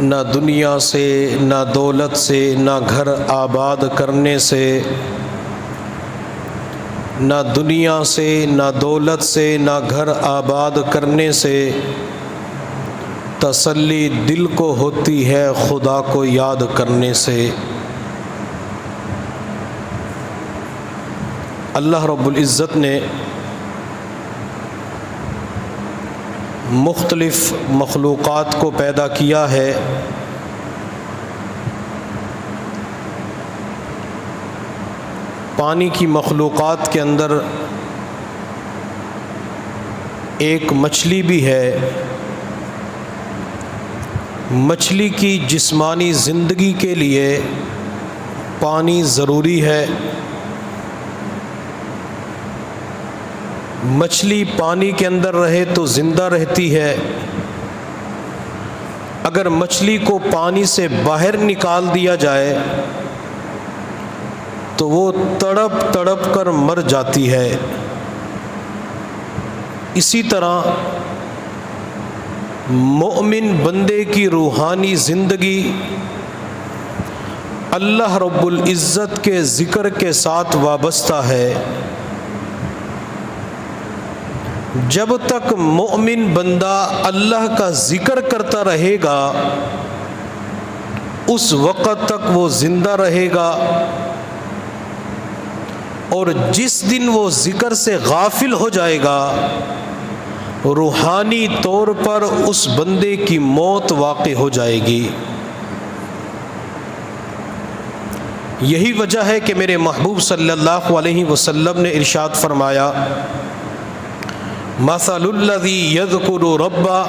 نہ دنیا سے، نہ دولت سے، نہ گھر آباد کرنے سے، نہ دنیا سے، نہ دولت سے، نہ گھر آباد کرنے سے تسلی دل کو ہوتی ہے خدا کو یاد کرنے سے۔ اللہ رب العزت نے مختلف مخلوقات کو پیدا کیا ہے۔ پانی کی مخلوقات کے اندر ایک مچھلی بھی ہے۔ مچھلی کی جسمانی زندگی کے لیے پانی ضروری ہے۔ مچھلی پانی کے اندر رہے تو زندہ رہتی ہے۔ اگر مچھلی کو پانی سے باہر نکال دیا جائے تو وہ تڑپ تڑپ کر مر جاتی ہے۔ اسی طرح مومن بندے کی روحانی زندگی اللہ رب العزت کے ذکر کے ساتھ وابستہ ہے۔ جب تک مومن بندہ اللہ کا ذکر کرتا رہے گا اس وقت تک وہ زندہ رہے گا، اور جس دن وہ ذکر سے غافل ہو جائے گا روحانی طور پر اس بندے کی موت واقع ہو جائے گی۔ یہی وجہ ہے کہ میرے محبوب صلی اللہ علیہ وسلم نے ارشاد فرمایا، مثل الذی یذکر ربہ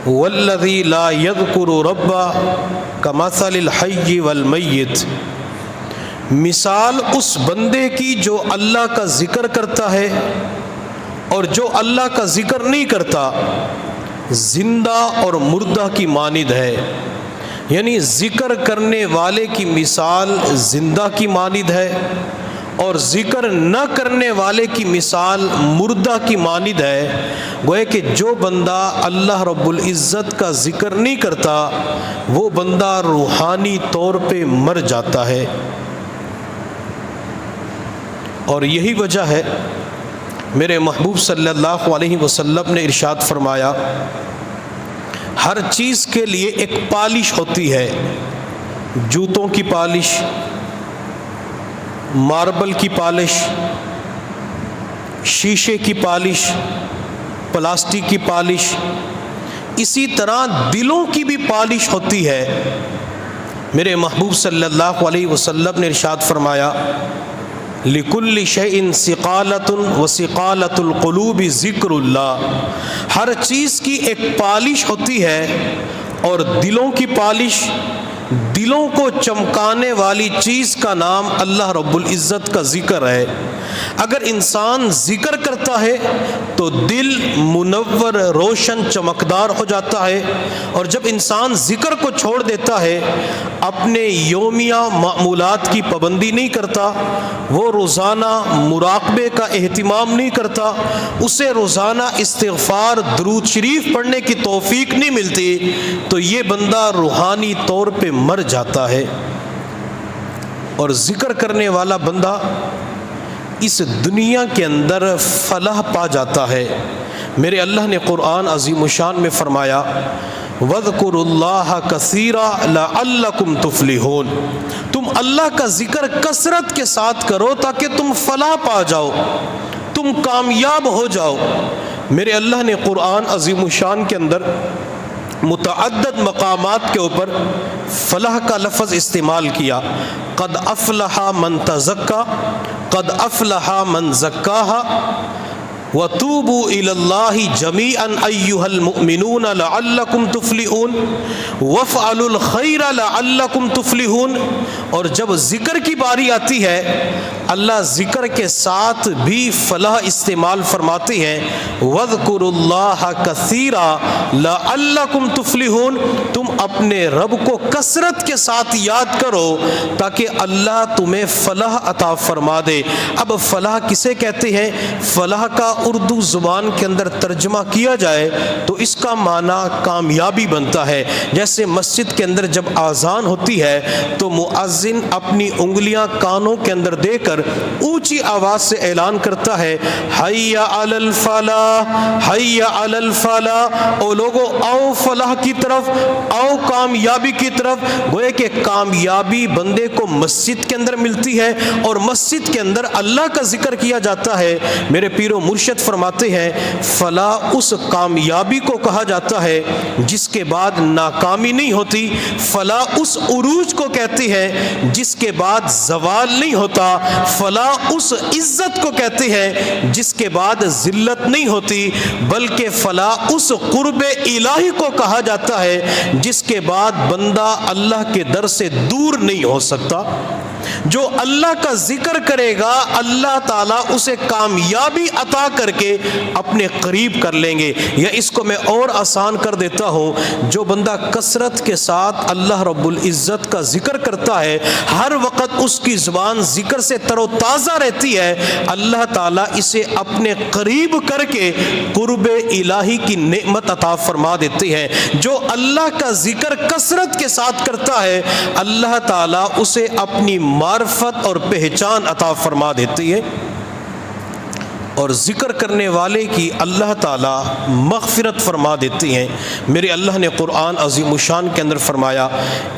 والذی لا یذکر ربہ کمثل الحی والمیت۔ مثال اس بندے کی جو اللہ کا ذکر کرتا ہے اور جو اللہ کا ذکر نہیں کرتا زندہ اور مردہ کی مانند ہے۔ یعنی ذکر کرنے والے کی مثال زندہ کی مانند ہے اور ذکر نہ کرنے والے کی مثال مردہ کی مانند ہے۔ گویا کہ جو بندہ اللہ رب العزت کا ذکر نہیں کرتا وہ بندہ روحانی طور پہ مر جاتا ہے۔ اور یہی وجہ ہے میرے محبوب صلی اللہ علیہ وسلم نے ارشاد فرمایا، ہر چیز کے لیے ایک پالش ہوتی ہے۔ جوتوں کی پالش، ماربل کی پالش، شیشے کی پالش، پلاسٹک کی پالش، اسی طرح دلوں کی بھی پالش ہوتی ہے۔ میرے محبوب صلی اللہ علیہ وسلم نے ارشاد فرمایا، لِكُلِّ شَيْءٍ ثِقَالَةٌ وَثِقَالَةُ الْقُلُوبِ ذِكْرُ اللَّهِ۔ ہر چیز کی ایک پالش ہوتی ہے اور دلوں کی پالش، دلوں کو چمکانے والی چیز کا نام اللہ رب العزت کا ذکر ہے۔ اگر انسان ذکر کرتا ہے تو دل منور، روشن، چمکدار ہو جاتا ہے، اور جب انسان ذکر کو چھوڑ دیتا ہے، اپنے یومیہ معمولات کی پابندی نہیں کرتا، وہ روزانہ مراقبے کا اہتمام نہیں کرتا، اسے روزانہ استغفار، درود شریف پڑھنے کی توفیق نہیں ملتی، تو یہ بندہ روحانی طور پہ مر جاتا ہے۔ اور ذکر کرنے والا بندہ اس دنیا کے اندر فلاح پا جاتا ہے۔ میرے اللہ نے قرآن عظیم الشان میں فرمایا، وَاذْكُرُوا اللَّهَ كَثِيرًا لَعَلَّكُمْ تُفْلِحُونَ۔ تم اللہ کا ذکر کثرت کے ساتھ کرو تاکہ تم فلاح پا جاؤ، تم کامیاب ہو جاؤ۔ میرے اللہ نے قرآن عظیم الشان کے اندر متعدد مقامات کے اوپر فلاح کا لفظ استعمال کیا۔ قد افلح من تزکا، قد افلح من زکاہا، وَتُوبُوا إِلَى اللَّهِ جَمِيعًا أَيُّهَا الْمُؤْمِنُونَ لَعَلَّكُمْ تُفْلِحُونَ وَافْعَلُوا الْخَيْرَ لَعَلَّكُمْ تُفْلِحُونَ۔ اور جب ذکر کی باری آتی ہے اللہ ذکر کے ساتھ بھی فلاح استعمال فرماتے ہیں، وَاذْكُرُوا اللَّهَ كَثِيرًا لَعَلَّكُمْ تُفْلِحُونَ۔ تم اپنے رب کو کثرت کے ساتھ یاد کرو تاکہ اللہ تمہیں فلاح عطا فرما دے۔ اب فلاح کسے کہتے ہیں؟ فلاح کا اردو زبان کے اندر ترجمہ کیا جائے تو اس کا معنی کامیابی بنتا ہے۔ جیسے مسجد کے اندر جب اذان ہوتی ہے تو مؤذن اپنی انگلیاں کانوں کے اندر دے کر اونچی آواز سے اعلان کرتا ہے، حی علی الفلاح، حی علی الفلاح، او لوگو آؤ فلاح کی طرف، آؤ کامیابی کی طرف۔ گویا کہ کامیابی بندے کو مسجد کے اندر ملتی ہے اور مسجد کے اندر اللہ کا ذکر کیا جاتا ہے۔ میرے پیر و مرشد فرماتے ہیں فلاح اس کامیابی کو کہا جاتا ہے جس کے بعد ناکامی نہیں ہوتی، فلاح اس عروج کو کہتی ہے جس کے بعد زوال نہیں ہوتا، فلاح اس عزت کو کہتے ہیں جس کے بعد ذلت نہیں ہوتی، بلکہ فلاح اس قرب الہی کو کہا جاتا ہے جس کے بعد بندہ اللہ کے در سے دور نہیں ہو سکتا۔ جو اللہ کا ذکر کرے گا اللہ تعالیٰ اسے کامیابی عطا کر کے اپنے قریب کر لیں گے۔ یا اس کو میں اور آسان کر دیتا ہوں، جو بندہ کثرت کے ساتھ اللہ رب العزت کا ذکر کرتا ہے، ہر وقت اس کی زبان ذکر سے تر و تازہ رہتی ہے، اللہ تعالیٰ اسے اپنے قریب کر کے قرب الہی کی نعمت عطا فرما دیتے ہیں۔ جو اللہ کا ذکر کثرت کے ساتھ کرتا ہے اللہ تعالیٰ اسے اپنی معرفت اور پہچان عطا فرما دیتی ہے، اور ذکر کرنے والے کی اللہ تعالیٰ مغفرت فرما دیتے ہیں۔ میرے اللہ نے قرآن عظیم الشان کے اندر فرمایا،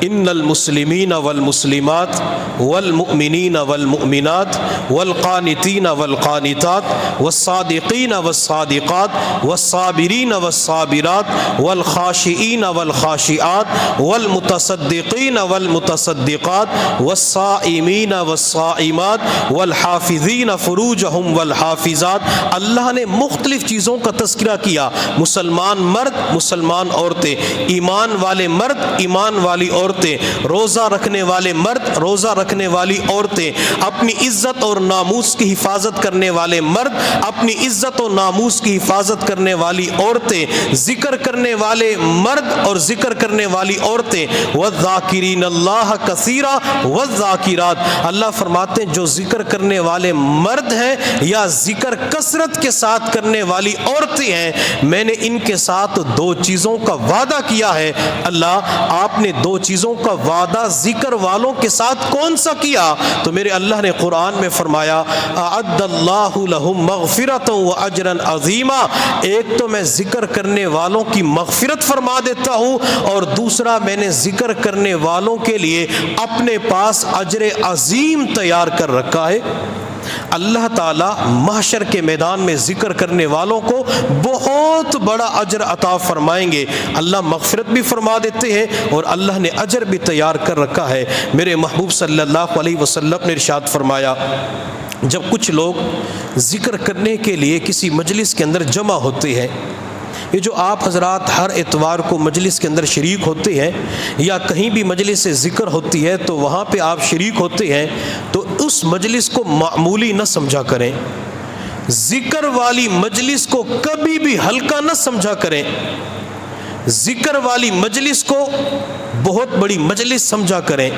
ان المسلمین والمسلمات والمؤمنین والمؤمنات والقانتین والقانتات والصادقین والصادقات والصابرین والصابرات والخاشعین والخاشعات والمتصدقین والمتصدقات والصائمین والصائمات والحافظین فروجہم والحافظات۔ اللہ نے مختلف چیزوں کا تذکرہ کیا، مسلمان مرد، مسلمان عورتیں، ایمان والے مرد، ایمان والی عورتیں، روزہ رکھنے والے مرد، روزہ رکھنے والی عورتیں، اپنی عزت اور ناموس کی حفاظت کرنے والے مرد، اپنی عزت و ناموس کی حفاظت کرنے والی عورتیں، ذکر کرنے والے مرد اور ذکر کرنے والی عورتیں، والذاکرین اللہ کثیرا والذاکرات۔ اللہ فرماتے ہیں جو ذکر کرنے والے مرد ہیں یا ذکر کثرت کے ساتھ کرنے والی عورتیں ہیں، میں نے ان کے ساتھ دو چیزوں کا وعدہ کیا ہے۔ اللہ آپ نے دو چیزوں کا وعدہ ذکر والوں کے ساتھ کون سا کیا؟ تو میرے اللہ نے قرآن میں فرمایا، اعد اللہ لہم مغفرۃ واجرا عظیما۔ ایک تو میں ذکر کرنے والوں کی مغفرت فرما دیتا ہوں، اور دوسرا میں نے ذکر کرنے والوں کے لیے اپنے پاس اجر عظیم تیار کر رکھا ہے۔ اللہ تعالیٰ محشر کے میدان میں ذکر کرنے والوں کو بہت بڑا اجر عطا فرمائیں گے۔ اللہ مغفرت بھی فرما دیتے ہیں اور اللہ نے اجر بھی تیار کر رکھا ہے۔ میرے محبوب صلی اللہ علیہ وسلم نے ارشاد فرمایا، جب کچھ لوگ ذکر کرنے کے لیے کسی مجلس کے اندر جمع ہوتے ہیں، یہ جو آپ حضرات ہر اتوار کو مجلس کے اندر شریک ہوتے ہیں یا کہیں بھی مجلس سے ذکر ہوتی ہے تو وہاں پہ آپ شریک ہوتے ہیں، تو اس مجلس کو معمولی نہ سمجھا کریں، ذکر والی مجلس کو کبھی بھی ہلکا نہ سمجھا کریں، ذکر والی مجلس کو بہت بڑی مجلس سمجھا کریں۔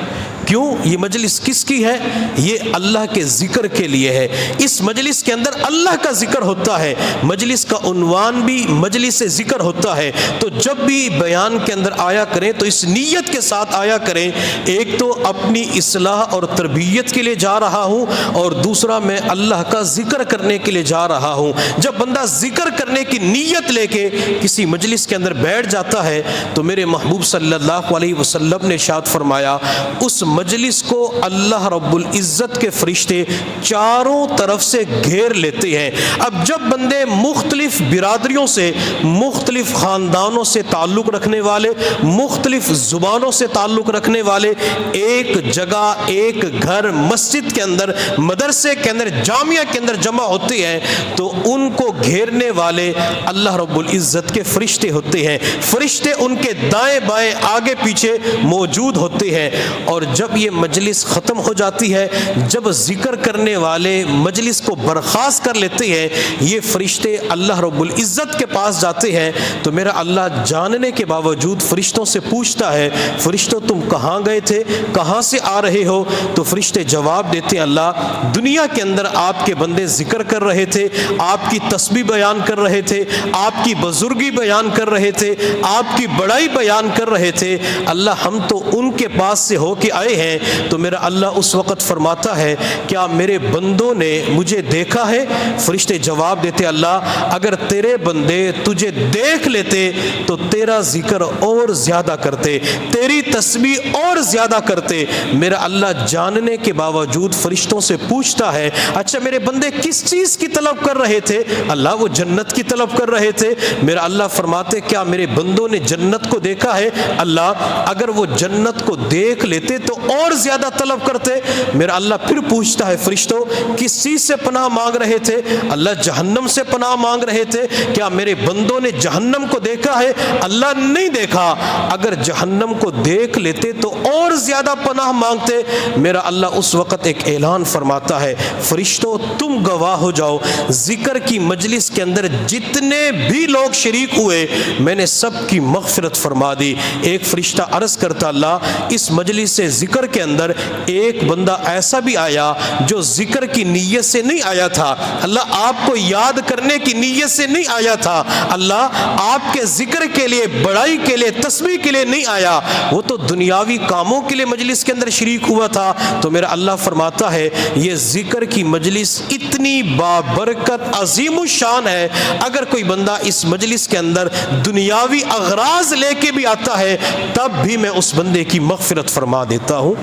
کیوں؟ یہ مجلس کس کی ہے؟ یہ اللہ کے ذکر کے لیے ہے۔ اس مجلس کے اندر اللہ کا ذکر ہوتا ہے، مجلس کا عنوان بھی مجلس ذکر ہوتا ہے۔ تو جب بھی بیان کے اندر آیا کریں تو اس نیت کے ساتھ آیا کریں، ایک تو اپنی اصلاح اور تربیت کے لیے جا رہا ہوں، اور دوسرا میں اللہ کا ذکر کرنے کے لیے جا رہا ہوں۔ جب بندہ ذکر کرنے کی نیت لے کے کسی مجلس کے اندر بیٹھ جاتا ہے تو میرے محبوب صلی اللہ علیہ وسلم نے ارشاد فرمایا، اس مجلس کو اللہ رب العزت کے فرشتے چاروں طرف سے گھیر لیتے ہیں۔ اب جب بندے مختلف برادریوں سے، مختلف خاندانوں سے تعلق رکھنے والے، مختلف زبانوں سے تعلق رکھنے والے ایک جگہ، ایک گھر، مسجد کے اندر، مدرسے کے اندر، جامعہ کے اندر جمع ہوتے ہیں تو ان کو گھیرنے والے اللہ رب العزت کے فرشتے ہوتے ہیں۔ فرشتے ان کے دائیں بائیں آگے پیچھے موجود ہوتے ہیں، اور جب جب یہ مجلس ختم ہو جاتی ہے، جب ذکر کرنے والے مجلس کو برخاست کر لیتے ہیں، یہ فرشتے اللہ رب العزت کے پاس جاتے ہیں تو میرا اللہ جاننے کے باوجود فرشتوں سے پوچھتا ہے، فرشتوں تم کہاں گئے تھے، کہاں سے آ رہے ہو؟ تو فرشتے جواب دیتے ہیں، اللہ دنیا کے اندر آپ کے بندے ذکر کر رہے تھے، آپ کی تسبیح بیان کر رہے تھے، آپ کی بزرگی بیان کر رہے تھے، آپ کی بڑائی بیان کر رہے تھے، اللہ ہم تو ان کے پاس سے ہو کے آئے ہیں۔ تو میرا اللہ اس وقت فرماتا ہے، کیا میرے بندوں نے مجھے دیکھا ہے؟ فرشتے جواب دیتے، اللہ اگر تیرے بندے تجھے دیکھ لیتے تو تیرا ذکر اور زیادہ کرتے، تیری تسبیح اور زیادہ کرتے۔ میرا اللہ جاننے کے باوجود فرشتوں سے پوچھتا ہے، اچھا میرے بندے کس چیز کی طلب کر رہے تھے؟ اللہ وہ جنت کی طلب کر رہے تھے۔ میرا اللہ فرماتے، کیا میرے بندوں نے جنت کو دیکھا ہے؟ اللہ اگر وہ جنت کو دیکھ لیتے تو اور زیادہ طلب کرتے۔ میرا اللہ پھر پوچھتا ہے، فرشتوں کس چیز سے پناہ مانگ رہے تھے؟ اللہ جہنم سے پناہ مانگ رہے تھے۔ کیا میرے بندوں نے جہنم کو دیکھا ہے؟ اللہ نہیں دیکھا۔ اگر جہنم کو دیکھ لیتے تو اور زیادہ پناہ مانگتے۔ میرا اللہ اس وقت ایک اعلان فرماتا ہے، فرشتوں تم گواہ ہو جاؤ، ذکر کی مجلس کے اندر جتنے بھی لوگ شریک ہوئے میں نے سب کی مغفرت فرما دی۔ ایک فرشتہ عرض کرتا، اللہ اس مجلس سے ذکر کے اندر ایک بندہ ایسا بھی آیا جو ذکر کی نیت سے نہیں آیا تھا، اللہ آپ کو یاد کرنے کی نیت سے نہیں آیا تھا، اللہ آپ کے ذکر کے لیے، بڑائی کے لیے، تسبیح کے لیے نہیں آیا، وہ تو دنیاوی کاموں کے لیے مجلس کے اندر شریک ہوا تھا۔ تو میرا اللہ فرماتا ہے، یہ ذکر کی مجلس اتنی بابرکت عظیم الشان ہے، اگر کوئی بندہ اس مجلس کے اندر دنیاوی اغراض لے کے بھی آتا ہے تب بھی میں اس بندے کی مغفرت فرما دیتا ہوں۔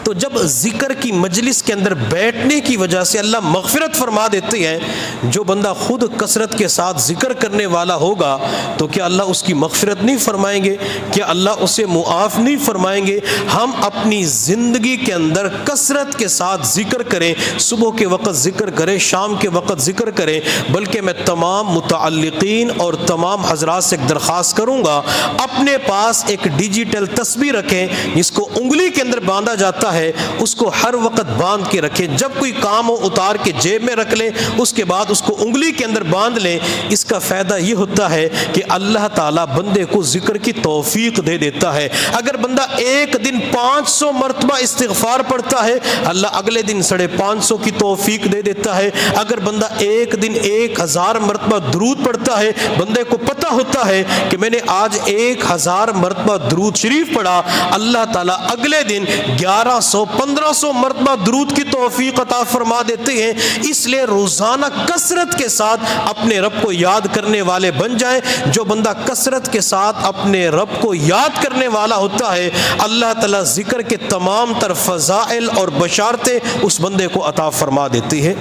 تو جب ذکر کی مجلس کے اندر بیٹھنے کی وجہ سے اللہ مغفرت فرما دیتے ہیں، جو بندہ خود کثرت کے ساتھ ذکر کرنے والا ہوگا تو کیا اللہ اس کی مغفرت نہیں فرمائیں گے؟ کیا اللہ اسے معاف نہیں فرمائیں گے؟ ہم اپنی زندگی کے اندر کثرت کے ساتھ ذکر کریں، صبح کے وقت ذکر کریں، شام کے وقت ذکر کریں، بلکہ میں تمام متعلقین اور تمام حضرات سے ایک درخواست کروں گا، اپنے پاس ایک ڈیجیٹل تسبیح رکھیں جس کو انگلی کے اندر باندھا جاتا ہے، اس کو ہر وقت باندھ کے رکھیں، جب کوئی کام ہو اتار کے جیب میں رکھ لیں، اس کے بعد اس کو انگلی کے اندر باندھ لیں۔ اس کا فائدہ یہ ہوتا ہے کہ اللہ تعالیٰ بندے کو ذکر کی توفیق دے دیتا ہے۔ اگر بندہ ایک دن 500 مرتبہ استغفار پڑھتا ہے، اللہ اگلے دن 550 کی توفیق دے دیتا ہے۔ اگر بندہ ایک دن 1000 مرتبہ درود پڑھتا ہے، بندے کو پتہ ہوتا ہے کہ میں نے آج 1000 مرتبہ درود شریف پڑھا، اللہ تعالیٰ اگلے دن 1100-1500 مرتبہ درود کی توفیق عطا فرما دیتے ہیں۔ اس لیے روزانہ کثرت کے ساتھ اپنے رب کو یاد کرنے والے بن جائیں۔ جو بندہ کثرت کے ساتھ اپنے رب کو یاد کرنے والا ہوتا ہے، اللہ تعالیٰ ذکر کے تمام تر فضائل اور بشارتیں اس بندے کو عطا فرما دیتی ہے۔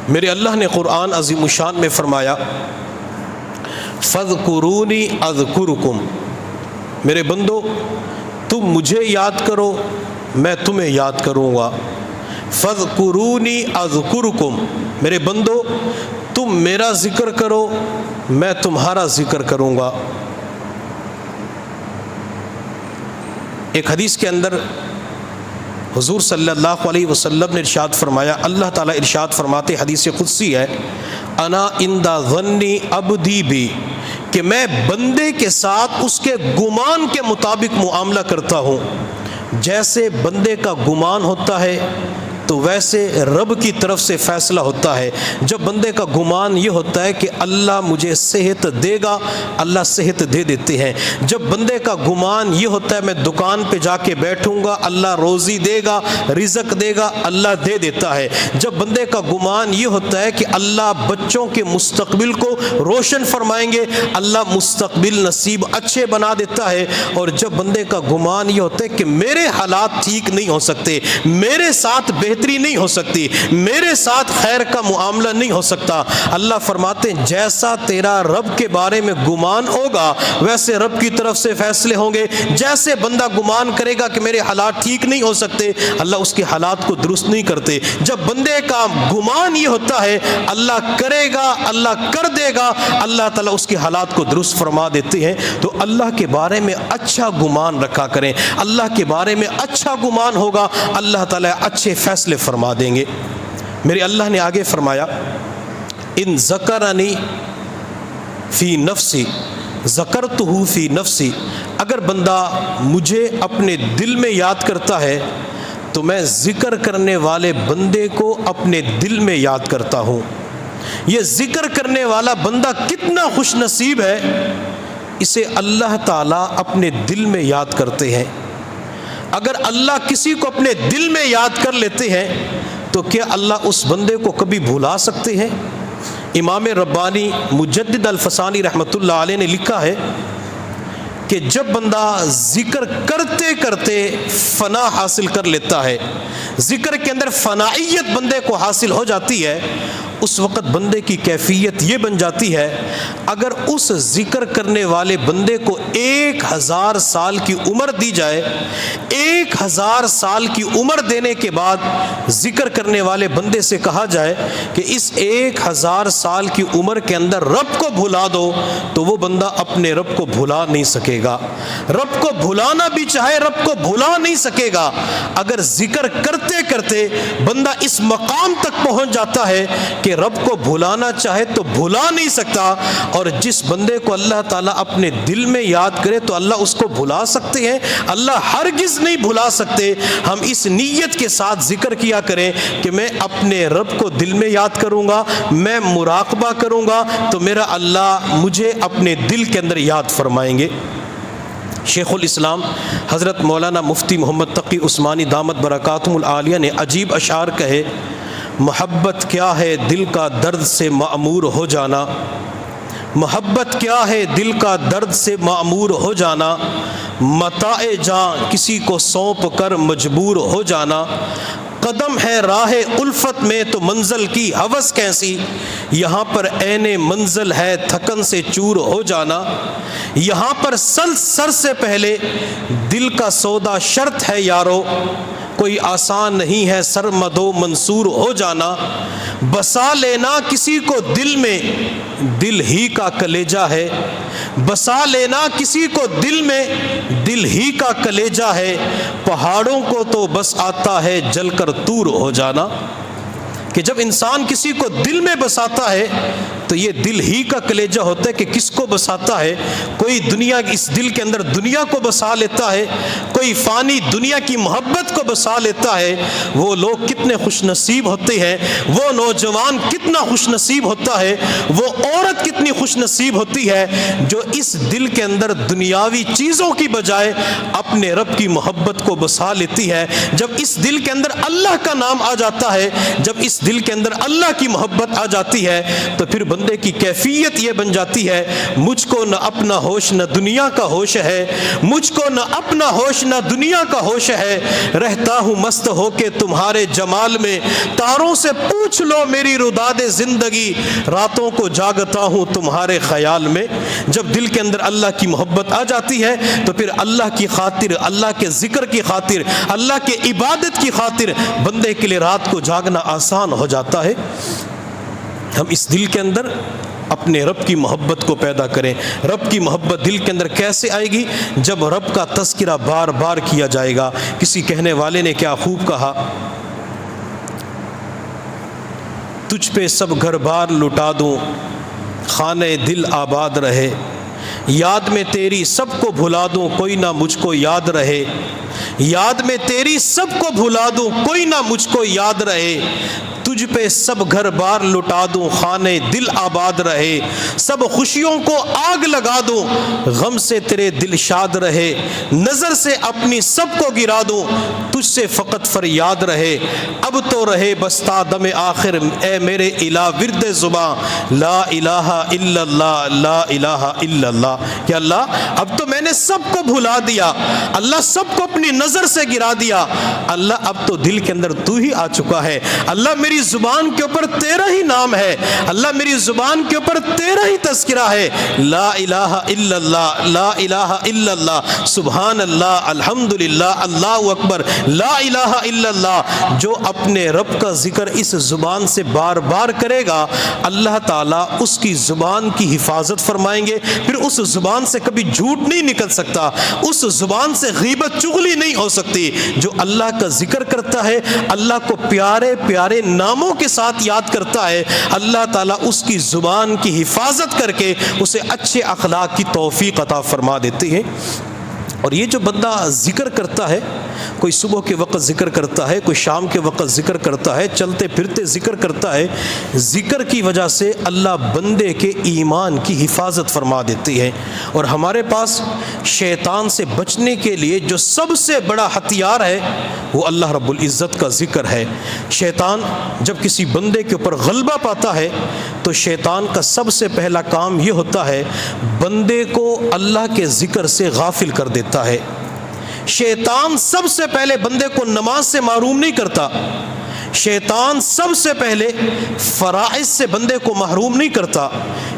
میرے اللہ نے قرآن عظیم الشان میں فرمایا، فَاذْكُرُونِي أَذْكُرُكُمْ، میرے بندو تم مجھے یاد کرو میں تمہیں یاد کروں گا۔ فَاذْكُرُونِي أَذْكُرُكُمْ، میرے بندو تم میرا ذکر کرو میں تمہارا ذکر کروں گا۔ ایک حدیث کے اندر حضور صلی اللہ علیہ وسلم نے ارشاد فرمایا، اللہ تعالیٰ ارشاد فرماتے، حدیث قدسی ہے، انا عند ظن عبدی بی، کہ میں بندے کے ساتھ اس کے گمان کے مطابق معاملہ کرتا ہوں۔ جیسے بندے کا گمان ہوتا ہے تو ویسے رب کی طرف سے فیصلہ ہوتا ہے۔ جب بندے کا گمان یہ ہوتا ہے کہ اللہ مجھے صحت دے گا، اللہ صحت دے دیتے ہیں۔ جب بندے کا گمان یہ ہوتا ہے میں دکان پہ جا کے بیٹھوں گا، اللہ روزی دے گا، رزق دے گا، اللہ دے دیتا ہے۔ جب بندے کا گمان یہ ہوتا ہے کہ اللہ بچوں کے مستقبل کو روشن فرمائیں گے، اللہ مستقبل نصیب اچھے بنا دیتا ہے۔ اور جب بندے کا گمان یہ ہوتا ہے کہ میرے حالات ٹھیک نہیں ہو سکتے، میرے ساتھ بہتر بہتری نہیں ہو سکتی، میرے ساتھ خیر کا معاملہ نہیں ہو سکتا۔ اللہ فرماتے ہیں جیسا تیرا رب کے بارے میں گمان ہوگا ویسے رب کی طرف سے فیصلے ہوں گے۔ جیسے بندہ گمان کرے گا کہ میرے حالات ٹھیک نہیں ہو سکتے، اللہ اس کے حالات کو درست نہیں کرتے۔ جب بندے کا گمان یہ ہوتا ہے اللہ کرے گا، اللہ کر دے گا، اللہ تعالیٰ اس کے حالات کو درست فرما دیتے ہیں۔ تو اللہ کے بارے میں اچھا گمان رکھا کریں، اللہ کے بارے میں اچھا گمان ہوگا، اللہ تعالیٰ اچھے فیصلے فرما دیں گے۔ میرے اللہ نے آگے فرمایا ان ذکرنی فی نفسی ذکرتہ فی نفسی، اگر بندہ مجھے اپنے دل میں یاد کرتا ہے تو میں ذکر کرنے والے بندے کو اپنے دل میں یاد کرتا ہوں۔ یہ ذکر کرنے والا بندہ کتنا خوش نصیب ہے، اسے اللہ تعالیٰ اپنے دل میں یاد کرتے ہیں۔ اگر اللہ کسی کو اپنے دل میں یاد کر لیتے ہیں تو کیا اللہ اس بندے کو کبھی بھلا سکتے ہیں؟ امام ربانی مجدد الفسانی رحمۃ اللہ علیہ نے لکھا ہے کہ جب بندہ ذکر کرتے کرتے فنا حاصل کر لیتا ہے، ذکر کے اندر فنائیت بندے کو حاصل ہو جاتی ہے، اس وقت بندے کی کیفیت یہ بن جاتی ہے اگر اس ذکر کرنے والے بندے کو 1000 سال کی عمر دی جائے، 1000 سال کی عمر دینے کے بعد ذکر کرنے والے بندے سے کہا جائے کہ اس 1000 سال کی عمر کے اندر رب کو بھلا دو، تو وہ بندہ اپنے رب کو بھلا نہیں سکے گا۔ رب کو بھلانا بھی چاہے رب کو بھلا نہیں سکے گا۔ اگر ذکر کرتے کرتے بندہ اس مقام تک پہنچ جاتا ہے کہ رب کو بھلانا چاہے تو بھلا نہیں سکتا، اور جس بندے کو اللہ تعالیٰ اپنے دل میں یاد کرے تو اللہ اس کو بھلا سکتے ہیں؟ اللہ ہرگز نہیں بھلا سکتے۔ ہم اس نیت کے ساتھ ذکر کیا کریں کہ میں اپنے رب کو دل میں یاد کروں گا، میں مراقبہ کروں گا تو میرا اللہ مجھے اپنے دل کے اندر یاد فرمائیں گے۔ شیخ الاسلام حضرت مولانا مفتی محمد تقی عثمانی دامت برکاتہم العالیہ نے عجیب اشعار کہے، محبت کیا ہے دل کا درد سے معمور ہو جانا، محبت کیا ہے دل کا درد سے معمور ہو جانا، متاع جاں کسی کو سونپ کر مجبور ہو جانا، قدم ہے راہ الفت میں تو منزل کی ہوس کیسی، یہاں پر عین منزل ہے تھکن سے چور ہو جانا، یہاں پر سر سے پہلے دل کا سودا شرط ہے یارو، کوئی آسان نہیں ہے سرمدو منصور ہو جانا، بسا لینا کسی کو دل میں دل ہی کا کلیجہ ہے، بسا لینا کسی کو دل میں دل ہی کا کلیجہ ہے، پہاڑوں کو تو بس آتا ہے جل کر طور ہو جانا۔ کہ جب انسان کسی کو دل میں بساتا ہے تو یہ دل ہی کا کلیجہ ہوتا ہے کہ کس کو بساتا ہے۔ کوئی دنیا اس دل کے اندر دنیا کو بسا لیتا ہے، کوئی فانی دنیا کی محبت کو بسا لیتا ہے۔ وہ لوگ کتنے خوش نصیب ہوتے ہیں، وہ نوجوان کتنا خوش نصیب ہوتا ہے، وہ عورت کتنی خوش نصیب ہوتی ہے جو اس دل کے اندر دنیاوی چیزوں کی بجائے اپنے رب کی محبت کو بسا لیتی ہے۔ جب اس دل کے اندر اللہ کا نام آ جاتا ہے، جب اس دل کے اندر اللہ کی محبت آ جاتی ہے تو پھر بندے کی کیفیت یہ بن جاتی ہے، مجھ کو نہ اپنا ہوش نہ دنیا کا ہوش ہے، مجھ کو نہ اپنا ہوش نہ دنیا کا ہوش ہے، رہتا ہوں مست ہو کے تمہارے جمال میں، تاروں سے پوچھ لو میری روداد زندگی، راتوں کو جاگتا ہوں تمہارے خیال میں۔ جب دل کے اندر اللہ کی محبت آ جاتی ہے تو پھر اللہ کی خاطر، اللہ کے ذکر کی خاطر، اللہ کے عبادت کی خاطر بندے کے لیے رات کو جاگنا آسان ہو جاتا ہے۔ ہم اس دل کے اندر اپنے رب کی محبت کو پیدا کریں۔ رب کی محبت دل کے اندر کیسے آئے گی؟ جب رب کا تذکرہ بار بار کیا جائے گا۔ کسی کہنے والے نے کیا خوب کہا، تجھ پہ سب گھر بار لٹا دوں، خانہ دل آباد رہے، یاد میں تیری سب کو بھلا دوں، کوئی نہ مجھ کو یاد رہے، یاد میں تیری سب کو بھلا دوں، کوئی نہ مجھ کو یاد رہے، تجھ تجھ پہ سب گھر بار لٹا دوں، خانے دل آباد رہے، سب خوشیوں کو آگ لگا دوں، غم سے تیرے دل شاد رہے، نظر سے اپنی سب کو گرا دوں، تجھ سے فقط فریاد رہے، اب تو رہے بس تا دم آخر، اے میرے الہ ورد زباں لا الہ الا اللہ، لا الہ الا اللہ۔ کہ اللہ اب تو میں نے سب کو بھلا دیا، اللہ سب کو اپنی نظر سے گرا دیا، اللہ اب تو دل کے اندر تو ہی آ چکا ہے، اللہ میری زبان کے اوپر تیرا ہی نام ہے، اللہ میری زبان کے اوپر تیرا ہی تذکرہ ہے، لا الہ الا اللہ، لا الہ الا اللہ، سبحان اللہ، الحمدللہ، اللہ اکبر، لا الہ الا اللہ۔ جو اپنے رب کا ذکر اس زبان سے بار بار کرے گا، اللہ تعالیٰ اس کی زبان کی حفاظت فرمائیں گے، پھر اس زبان سے کبھی جھوٹ نہیں نکل سکتا، اس زبان سے غیبت چغلی نہیں ہو سکتی۔ جو اللہ کا ذکر کرتا ہے، اللہ کو پیارے پیارے ناموں کے ساتھ یاد کرتا ہے، اللہ تعالیٰ اس کی زبان کی حفاظت کر کے اسے اچھے اخلاق کی توفیق عطا فرما دیتے ہیں۔ اور یہ جو بندہ ذکر کرتا ہے، کوئی صبح کے وقت ذکر کرتا ہے، کوئی شام کے وقت ذکر کرتا ہے، چلتے پھرتے ذکر کرتا ہے، ذکر کی وجہ سے اللہ بندے کے ایمان کی حفاظت فرما دیتی ہے۔ اور ہمارے پاس شیطان سے بچنے کے لیے جو سب سے بڑا ہتھیار ہے وہ اللہ رب العزت کا ذکر ہے۔ شیطان جب کسی بندے کے اوپر غلبہ پاتا ہے تو شیطان کا سب سے پہلا کام یہ ہوتا ہے بندے کو اللہ کے ذکر سے غافل کر دیتا ہے۔ شیطان سب سے پہلے بندے کو نماز سے محروم نہیں کرتا، شیطان سب سے پہلے فرائض سے بندے کو محروم نہیں کرتا،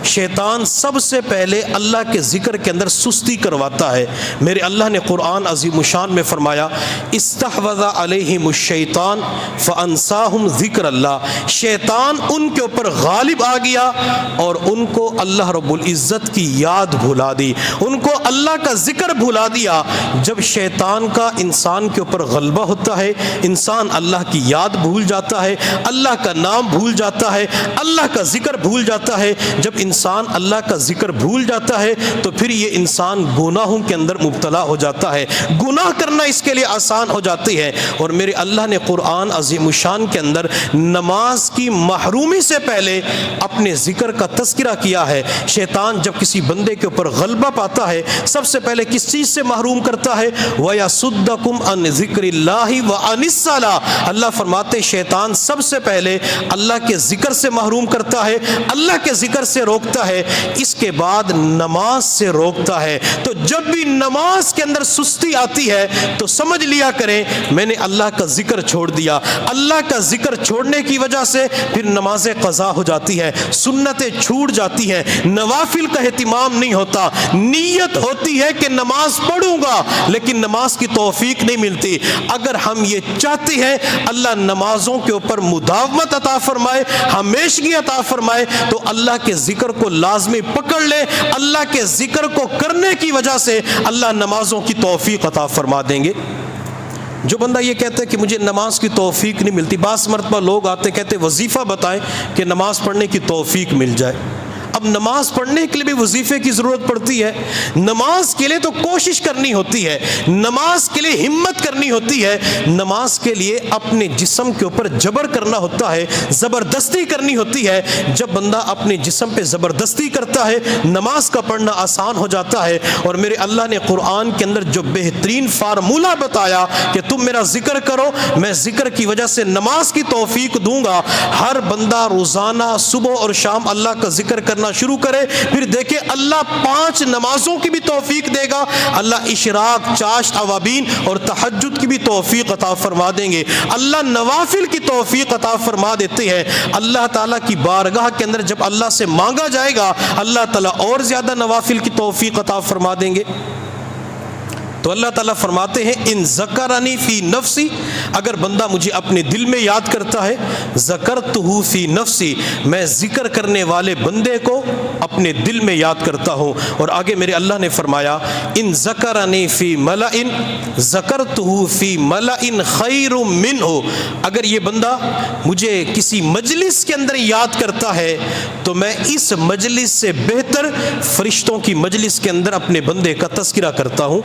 شیطان سب سے پہلے اللہ کے ذکر کے اندر سستی کرواتا ہے۔ میرے اللہ نے قرآن عظیم الشان میں فرمایا استحوذ علیہم الشیطان فانساہم ذکر اللہ، شیطان ان کے اوپر غالب آ گیا اور ان کو اللہ رب العزت کی یاد بھلا دی، ان کو اللہ کا ذکر بھلا دیا۔ جب شیطان کا انسان کے اوپر غلبہ ہوتا ہے، انسان اللہ کی یاد بھول جاتا ہے، اللہ کا نام بھول جاتا ہے، اللہ کا ذکر بھول جاتا ہے۔ جب انسان اللہ کا ذکر بھول جاتا ہے تو پھر یہ انسان گناہوں کے اندر مبتلا ہو جاتا ہے، گناہ کرنا اس کے لیے آسان ہو جاتی ہے۔ اور میرے اللہ نے قرآن عظیم الشان کے اندر نماز کی محرومی سے پہلے اپنے ذکر کا تذکرہ کیا ہے۔ شیطان جب کسی بندے کے اوپر غلبہ پاتا ہے سب سے پہلے کس چیز سے محروم کرتا ہے؟ وَيَصُدَّكُمْ عَنْ ذِكْرِ اللَّهِ وَعَنِ الصَّلَاةِ، اللہ فرماتے شیطان سب سے پہلے اللہ کے ذکر سے محروم کرتا ہے، اللہ کے ذکر سے روکتا ہے، اس کے بعد نماز سے روکتا ہے۔ تو جب بھی نماز کے اندر سستی آتی ہے تو سمجھ لیا کریں میں نے اللہ کا ذکر چھوڑ دیا، اللہ کا ذکر چھوڑنے کی وجہ سے پھر نمازیں قضا ہو جاتی ہیں، سنتیں چھوٹ جاتی ہیں، نوافل کا اہتمام نہیں ہوتا، نیت ہوتی ہے کہ نماز پڑھوں گا لیکن نماز کی توفیق نہیں ملتی۔ اگر ہم یہ چاہتے ہیں اللہ نمازوں کے اوپر مداومت عطا فرمائے، ہمیشگی عطا فرمائے، تو اللہ کے ذکر کو لازمی پکڑ لے، اللہ کے ذکر کو کرنے کی وجہ سے اللہ نمازوں کی توفیق عطا فرما دیں گے۔ جو بندہ یہ کہتا ہے کہ مجھے نماز کی توفیق نہیں ملتی، بعض مرتبہ لوگ آتے کہتے وظیفہ بتائیں کہ نماز پڑھنے کی توفیق مل جائے۔ اب نماز پڑھنے کے لیے بھی وظیفے کی ضرورت پڑتی ہے، نماز کے لیے تو کوشش کرنی ہوتی ہے، نماز کے لیے ہمت کرنی ہوتی ہے، نماز کے لیے اپنے جسم کے اوپر جبر کرنا ہوتا ہے، زبردستی کرنی ہوتی ہے۔ جب بندہ اپنے جسم پہ زبردستی کرتا ہے نماز کا پڑھنا آسان ہو جاتا ہے۔ اور میرے اللہ نے قرآن کے اندر جو بہترین فارمولہ بتایا کہ تم میرا ذکر کرو، میں ذکر کی وجہ سے نماز کی توفیق دوں گا۔ ہر بندہ روزانہ صبح اور شام اللہ کا ذکر کرنا شروع کرے، پھر دیکھے اللہ 5 نمازوں کی بھی توفیق دے گا، اللہ اشراق، چاشت، اوابین اور تہجد کی بھی توفیق عطا فرما دیں گے، اللہ نوافل کی توفیق عطا فرما دیتے ہیں۔ اللہ تعالیٰ کی بارگاہ کے اندر جب اللہ سے مانگا جائے گا اللہ تعالیٰ اور زیادہ نوافل کی توفیق عطا فرما دیں گے۔ تو اللہ تعالیٰ فرماتے ہیں ان ذکرنی فی نفسی، اگر بندہ مجھے اپنے دل میں یاد کرتا ہے، ذکرتہ فی نفسی، میں ذکر کرنے والے بندے کو اپنے دل میں یاد کرتا ہوں۔ اور آگے میرے اللہ نے فرمایا ان ذکرنی فی ملأ ذکرتہ فی ملأ خیر منہ، اگر یہ بندہ مجھے کسی مجلس کے اندر یاد کرتا ہے تو میں اس مجلس سے بہتر فرشتوں کی مجلس کے اندر اپنے بندے کا تذکرہ کرتا ہوں۔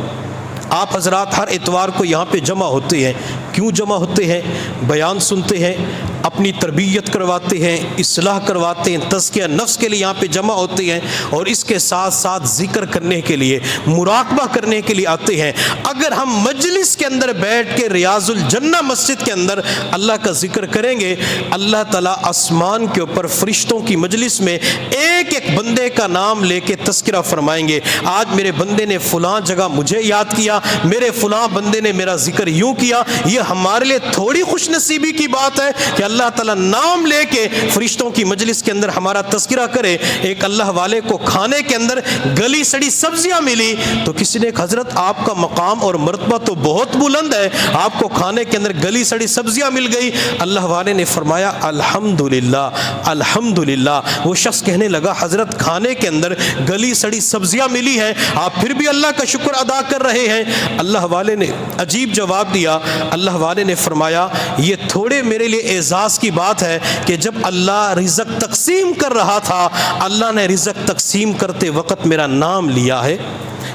آپ حضرات ہر اتوار کو یہاں پہ جمع ہوتے ہیں، کیوں جمع ہوتے ہیں؟ بیان سنتے ہیں، اپنی تربیت کرواتے ہیں، اصلاح کرواتے ہیں، تزکیہ نفس کے لیے یہاں پہ جمع ہوتے ہیں، اور اس کے ساتھ ساتھ ذکر کرنے کے لیے، مراقبہ کرنے کے لیے آتے ہیں۔ اگر ہم مجلس کے اندر بیٹھ کے ریاض الجنہ مسجد کے اندر اللہ کا ذکر کریں گے، اللہ تعالیٰ آسمان کے اوپر فرشتوں کی مجلس میں ایک ایک بندے کا نام لے کے تذکرہ فرمائیں گے۔ آج میرے بندے نے فلاں جگہ مجھے یاد کیا، میرے فلاں بندے نے میرا ذکر یوں کیا۔ یہ ہمارے لیے تھوڑی خوش نصیبی کی بات ہے کہ اللہ تعالیٰ نام لے کے فرشتوں کی مجلس کے اندر ہمارا تذکرہ کرے۔ ایک اللہ والے کو کھانے کے اندر گلی سڑی سبزیاں ملی تو کسی نے کہا حضرت آپ کا مقام اور مرتبہ تو بہت بلند ہے، آپ کو کھانے کے اندر گلی سڑی سبزیاں مل گئی۔ اللہ والے نے فرمایا الحمدللہ الحمدللہ۔ وہ شخص کہنے لگا حضرت کھانے کے اندر گلی سڑی سبزیاں ملی ہیں، آپ پھر بھی اللہ کا شکر ادا کر رہے ہیں؟ اللہ والے نے عجیب جواب دیا۔ اللہ والے نے فرمایا یہ تھوڑے میرے لیے اعزاز کی بات ہے کہ جب اللہ رزق تقسیم کر رہا تھا، اللہ نے رزق تقسیم کرتے وقت میرا نام لیا ہے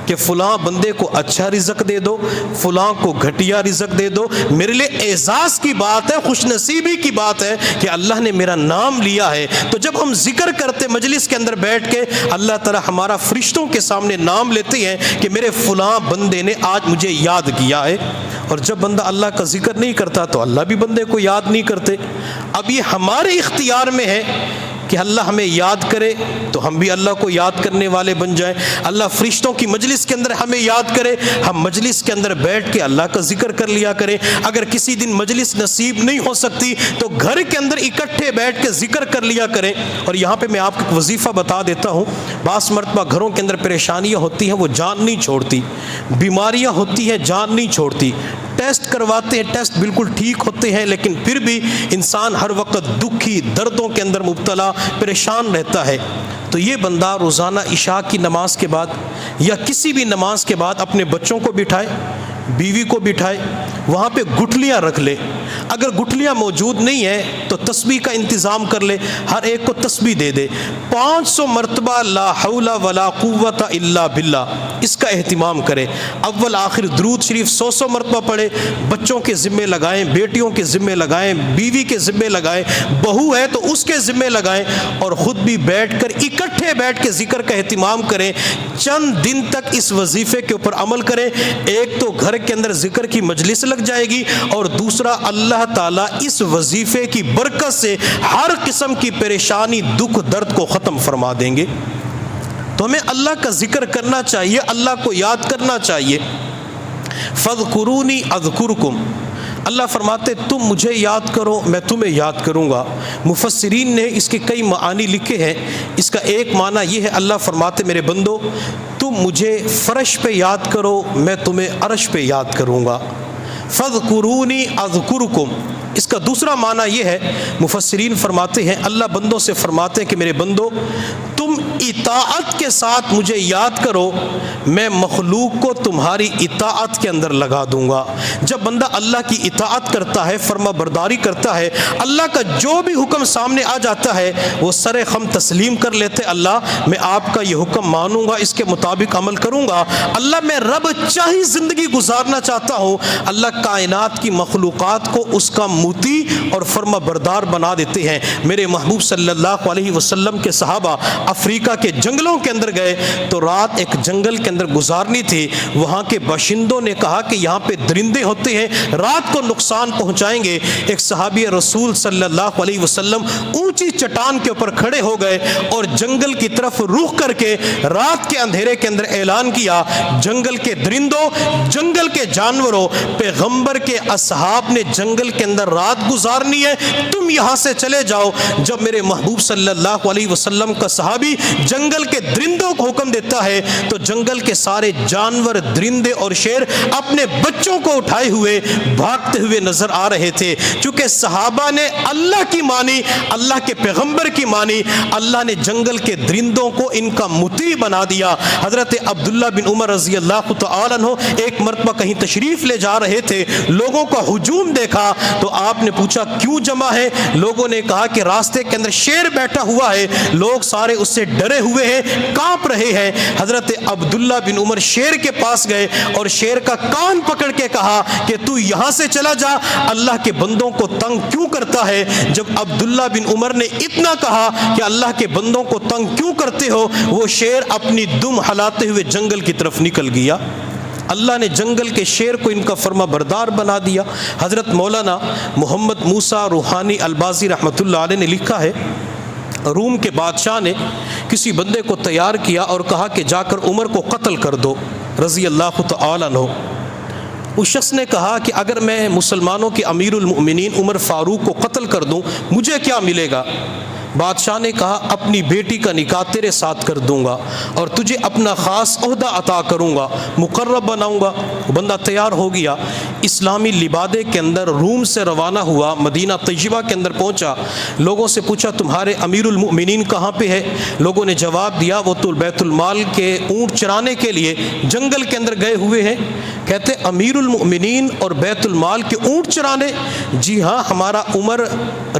کہ فلاں بندے کو اچھا رزق دے دو، فلاں کو گھٹیا رزق دے دو۔ میرے لیے اعزاز کی بات ہے، خوش نصیبی کی بات ہے کہ اللہ نے میرا نام لیا ہے۔ تو جب ہم ذکر کرتے مجلس کے اندر بیٹھ کے، اللہ تعالیٰ ہمارا فرشتوں کے سامنے نام لیتے ہیں کہ میرے فلاں بندے نے آج مجھے یاد کیا ہے۔ اور جب بندہ اللہ کا ذکر نہیں کرتا تو اللہ بھی بندے کو یاد نہیں کرتے۔ اب یہ ہمارے اختیار میں ہے کہ اللہ ہمیں یاد کرے تو ہم بھی اللہ کو یاد کرنے والے بن جائیں۔ اللہ فرشتوں کی مجلس کے اندر ہمیں یاد کرے، ہم مجلس کے اندر بیٹھ کے اللہ کا ذکر کر لیا کریں۔ اگر کسی دن مجلس نصیب نہیں ہو سکتی تو گھر کے اندر اکٹھے بیٹھ کے ذکر کر لیا کریں۔ اور یہاں پہ میں آپ کو وظیفہ بتا دیتا ہوں، بعض مرتبہ گھروں کے اندر پریشانیاں ہوتی ہیں وہ جان نہیں چھوڑتی، بیماریاں ہوتی ہیں جان نہیں چھوڑتی، ٹیسٹ کرواتے ہیں ٹیسٹ بالکل ٹھیک ہوتے ہیں، لیکن پھر بھی انسان ہر وقت دکھی دردوں کے اندر مبتلا پریشان رہتا ہے۔ تو یہ بندہ روزانہ عشاء کی نماز کے بعد یا کسی بھی نماز کے بعد اپنے بچوں کو بٹھائے، بیوی کو بٹھائے، وہاں پہ گٹھلیاں رکھ لے۔ اگر گٹھلیاں موجود نہیں ہیں تو تسبیح کا انتظام کر لے، ہر ایک کو تسبیح دے دے، 500 مرتبہ لا حول ولا قوت الا باللہ اس کا اہتمام کرے۔ اول آخر درود شریف 100 مرتبہ پڑھے، بچوں کے ذمے لگائیں، بیٹیوں کے ذمے لگائیں، بیوی کے ذمے لگائیں، بہو ہے تو اس کے ذمے لگائیں، اور خود بھی بیٹھ کر اکٹھے بیٹھ کے ذکر کا اہتمام کریں۔ چند دن تک اس وظیفے کے اوپر عمل کریں، ایک تو گھر کے اندر ذکر کی مجلس لگ جائے گی، اور دوسرا اللہ تعالیٰ اس وظیفے کی برکت سے ہر قسم کی پریشانی دکھ درد کو ختم فرما دیں گے۔ تو ہمیں اللہ کا ذکر کرنا چاہیے، اللہ کو یاد کرنا چاہیے۔ فَاذْكُرُونِي أَذْكُرْكُمْ، اللہ فرماتے تم مجھے یاد کرو میں تمہیں یاد کروں گا۔ مفسرین نے اس کے کئی معانی لکھے ہیں۔ اس کا ایک معنی یہ ہے، اللہ فرماتے میرے بندو تم مجھے فرش پہ یاد کرو میں تمہیں عرش پہ یاد کروں گا۔ فَاذْكُرُونِي أَذْكُرْكُمْ، اس کا دوسرا معنی یہ ہے، مفسرین فرماتے ہیں اللہ بندوں سے فرماتے ہیں کہ میرے بندو تم اطاعت کے ساتھ مجھے یاد کرو، میں مخلوق کو تمہاری اطاعت کے اندر لگا دوں گا۔ جب بندہ اللہ کی اطاعت کرتا ہے، فرما برداری کرتا ہے، اللہ کا جو بھی حکم سامنے آ جاتا ہے وہ سر خم تسلیم کر لیتے، اللہ میں آپ کا یہ حکم مانوں گا، اس کے مطابق عمل کروں گا۔ اللہ میں رب چاہی زندگی گزارنا چاہتا ہوں، اللہ کائنات کی مخلوقات کو اس کا مطیع اور فرما بردار بنا دیتے ہیں۔ میرے محبوب صلی اللہ علیہ وسلم کے صحابہ افریقہ کے جنگلوں کے اندر گئے تو رات ایک جنگل کے اندر گزارنی تھی، وہاں کے باشندوں نے کہا کہ یہاں پہ درندے ہوتے ہیں رات کو نقصان پہنچائیں گے۔ ایک صحابی رسول صلی اللہ علیہ وسلم اونچی چٹان کے اوپر کھڑے ہو گئے اور جنگل کی طرف رخ کر کے رات کے اندھیرے کے اندر اعلان کیا، جنگل کے درندوں، جنگل کے جانوروں، پیغمبر کے اصحاب نے جنگل کے اندر رات گزارنی ہے، تم یہاں سے چلے جاؤ۔ جب میرے محبوب صلی اللہ علیہ وسلم کا صحابی جنگل کے درندوں کو حکم دیتا ہے تو جنگل کے سارے جانور، درندے اور شیر اپنے بچوں کو اٹھائے ہوئے بھاگتے ہوئے نظر آ رہے تھے۔ چونکہ صحابہ نے اللہ کی مانی، اللہ کے پیغمبر کی مانی، اللہ نے جنگل کے درندوں کو ان کا مطیع بنا دیا۔ حضرت عبداللہ بن عمر رضی اللہ تعالیٰ عنہ ایک مرتبہ کہیں تشریف لے جا رہے تھے، لوگوں کا ہجوم دیکھا تو آپ نے پوچھا کیوں جمع ہے؟ لوگوں نے کہا کہ راستے کے اندر شیر بیٹھا ہوا ہے، لوگ سارے اس سے ڈرے ہوئے ہیں، کانپ رہے ہیں۔ حضرت عبداللہ بن عمر شیر کے پاس گئے اور شیر کا کان پکڑ کے کہا کہ تو یہاں سے چلا جا، اللہ کے بندوں کو تنگ کیوں کرتا ہے؟ جب عبداللہ بن عمر نے اتنا کہا کہ اللہ کے بندوں کو تنگ کیوں کرتے ہو، وہ شیر اپنی دم ہلاتے ہوئے جنگل کی طرف نکل گیا۔ اللہ نے جنگل کے شیر کو ان کا فرما بردار بنا دیا۔ حضرت مولانا محمد موسیٰ روحانی البازی رحمۃ اللہ علیہ نے لکھا ہے، روم کے بادشاہ نے کسی بندے کو تیار کیا اور کہا کہ جا کر عمر کو قتل کر دو رضی اللہ تعالیٰ عنہ۔ اس شخص نے کہا کہ اگر میں مسلمانوں کے امیر المؤمنین عمر فاروق کو قتل کر دوں مجھے کیا ملے گا؟ بادشاہ نے کہا اپنی بیٹی کا نکاح تیرے ساتھ کر دوں گا اور تجھے اپنا خاص عہدہ عطا کروں گا، مقرب بناؤں گا۔ بندہ تیار ہو گیا، اسلامی لبادے کے اندر روم سے روانہ ہوا، مدینہ طیبہ کے اندر پہنچا، لوگوں سے پوچھا تمہارے امیر المؤمنین کہاں پہ ہے؟ لوگوں نے جواب دیا وہ تو بیت المال کے اونٹ چرانے کے لیے جنگل کے اندر گئے ہوئے ہیں۔ کہتے امیر المؤمنین اور بیت المال کے اونٹ چرانے؟ جی ہاں، ہمارا عمر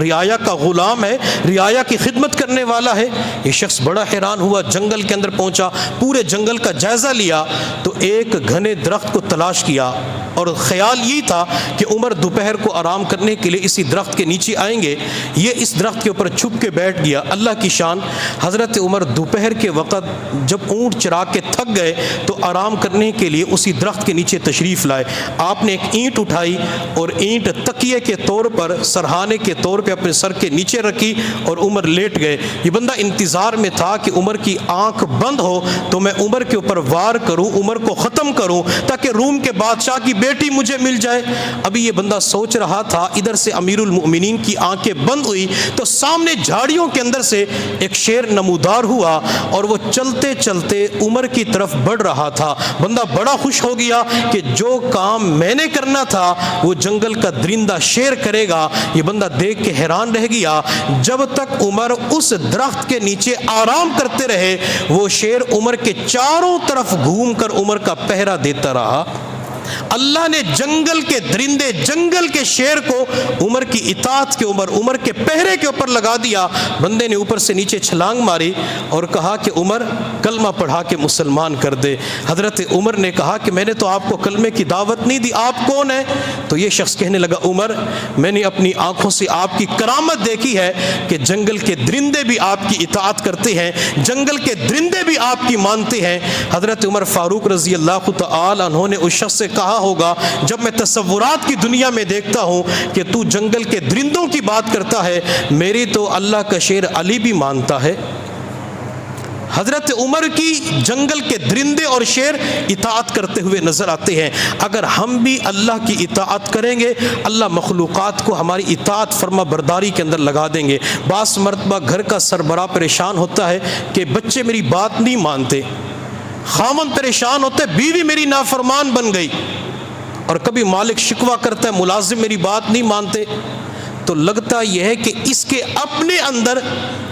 رعایا کا غلام ہے، رعایا کی خدمت کرنے والا ہے۔ یہ شخص بڑا حیران ہوا، جنگل کے اندر پہنچا، پورے جنگل کا جائزہ لیا تو ایک گھنے درخت کو تلاش کیا اور خیال یہ تھا کہ عمر دوپہر کو آرام کرنے کے لیے اسی درخت کے نیچے آئیں گے۔ یہ اس درخت کے اوپر چھپ کے بیٹھ گیا۔ اللہ کی شان، حضرت عمر دوپہر کے وقت جب اونٹ چرا کے تھک گئے تو آرام کرنے کے لیے اسی درخت کے نیچے تشریف لائے۔ آپ نے ایک اینٹ اٹھائی اور اینٹ تکیے کے طور پر، سرہانے کے طور پہ اپنے سر کے نیچے رکھی اور عمر لیٹ گئے۔ یہ بندہ انتظار میں تھا کہ عمر کی آنکھ بند ہو تو میں عمر کے اوپر وار کروں، عمر کو ختم کروں تاکہ روم کے بادشاہ کی بیٹی مجھے مل جائے۔ ابھی یہ بندہ سوچ رہا تھا، ادھر سے امیر المؤمنین کی آنکھیں بند ہوئی تو سامنے جھاڑیوں کے اندر سے ایک شیر نمودار ہوا اور وہ چلتے چلتے عمر کی طرف بڑھ رہا تھا۔ بندہ بڑا خوش ہو گیا کہ جو کام میں نے کرنا تھا وہ جنگل کا درندہ شیر کرے گا۔ یہ بندہ دیکھ کے حیران رہ گیا، جب تک عمر اس درخت کے نیچے آرام کرتے رہے وہ شیر عمر کے چاروں طرف گھوم کر عمر کا پہرا دیتا رہا۔ اللہ نے جنگل کے درندے، جنگل کے شیر کو عمر کی اطاعت کے اوپر، عمر کے پہرے کے اوپر لگا دیا۔ بندے نے اوپر سے نیچے چھلانگ ماری اور کہا کہ عمر کلمہ پڑھا کے مسلمان کر دے۔ حضرت عمر نے کہا کہ میں نے تو آپ کو کلمے کی دعوت نہیں دی، آپ کون ہیں؟ تو یہ شخص کہنے لگا عمر میں نے اپنی آنکھوں سے آپ کی کرامت دیکھی ہے کہ جنگل کے درندے بھی آپ کی اطاعت کرتے ہیں، جنگل کے درندے بھی آپ کی مانتے ہیں۔ حضرت عمر فاروق رضی اللہ تعالی عنہ نے اس شخص سے کہا ہوگا جب میں تصورات کی دنیا میں دیکھتا ہوں کہ تو جنگل کے درندوں کی بات کرتا ہے، میری تو اللہ کا شیر علی بھی مانتا ہے۔ حضرت عمر کی جنگل کے درندے اور شیر اطاعت کرتے ہوئے نظر آتے ہیں۔ اگر ہم بھی اللہ کی اطاعت کریں گے اللہ مخلوقات کو ہماری اطاعت فرما برداری کے اندر لگا دیں گے۔ بعض مرتبہ گھر کا سربراہ پریشان ہوتا ہے کہ بچے میری بات نہیں مانتے، خاوند پریشان ہوتا ہے بیوی میری نافرمان بن گئی، اور کبھی مالک شکوہ کرتا ہے ملازم میری بات نہیں مانتے، تو لگتا یہ ہے کہ اس کے اپنے اندر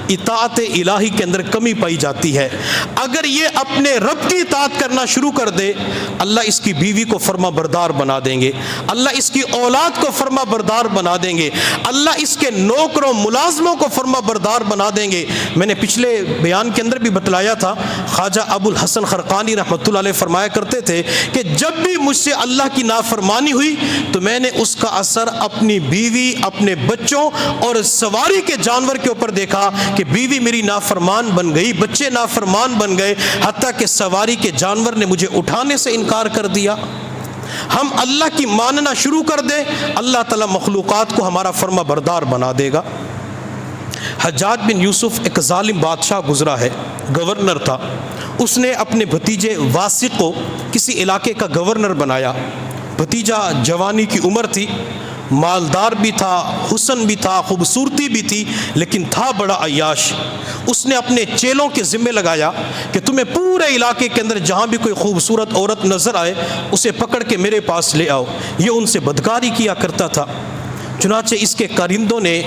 اطاعت الہی کے اندر کمی پائی جاتی ہے۔ اگر یہ اپنے رب کی اطاعت کرنا شروع کر دے اللہ اس کی بیوی کو فرما بردار بنا دیں گے، اللہ اس کی اولاد کو فرما بردار بنا دیں گے، اللہ اس کے نوکروں ملازموں کو فرما بردار بنا دیں گے۔ میں نے پچھلے بیان کے اندر بھی بتلایا تھا، خواجہ ابو الحسن خرقانی رحمۃ اللہ علیہ فرمایا کرتے تھے کہ جب بھی مجھ سے اللہ کی نافرمانی ہوئی تو میں نے اس کا اثر اپنی بیوی، اپنے بچوں اور سواری کے جانور کے اوپر دیکھا کہ بیوی میری نافرمان بن گئی، بچے نافرمان بن گئے، حتیٰ کہ سواری کے جانور نے مجھے اٹھانے سے انکار کر دیا۔ ہم اللہ کی ماننا شروع کر دیں اللہ تعالیٰ مخلوقات کو ہمارا فرما بردار بنا دے گا۔ حجاج بن یوسف ایک ظالم بادشاہ گزرا ہے، گورنر تھا، اس نے اپنے بھتیجے واسق کو کسی علاقے کا گورنر بنایا۔ بھتیجا جوانی کی عمر تھی، مالدار بھی تھا، حسن بھی تھا، خوبصورتی بھی تھی، لیکن تھا بڑا عیاش۔ اس نے اپنے چیلوں کے ذمہ لگایا کہ تمہیں پورے علاقے کے اندر جہاں بھی کوئی خوبصورت عورت نظر آئے اسے پکڑ کے میرے پاس لے آؤ۔ یہ ان سے بدکاری کیا کرتا تھا۔ چنانچہ اس کے کارندوں نے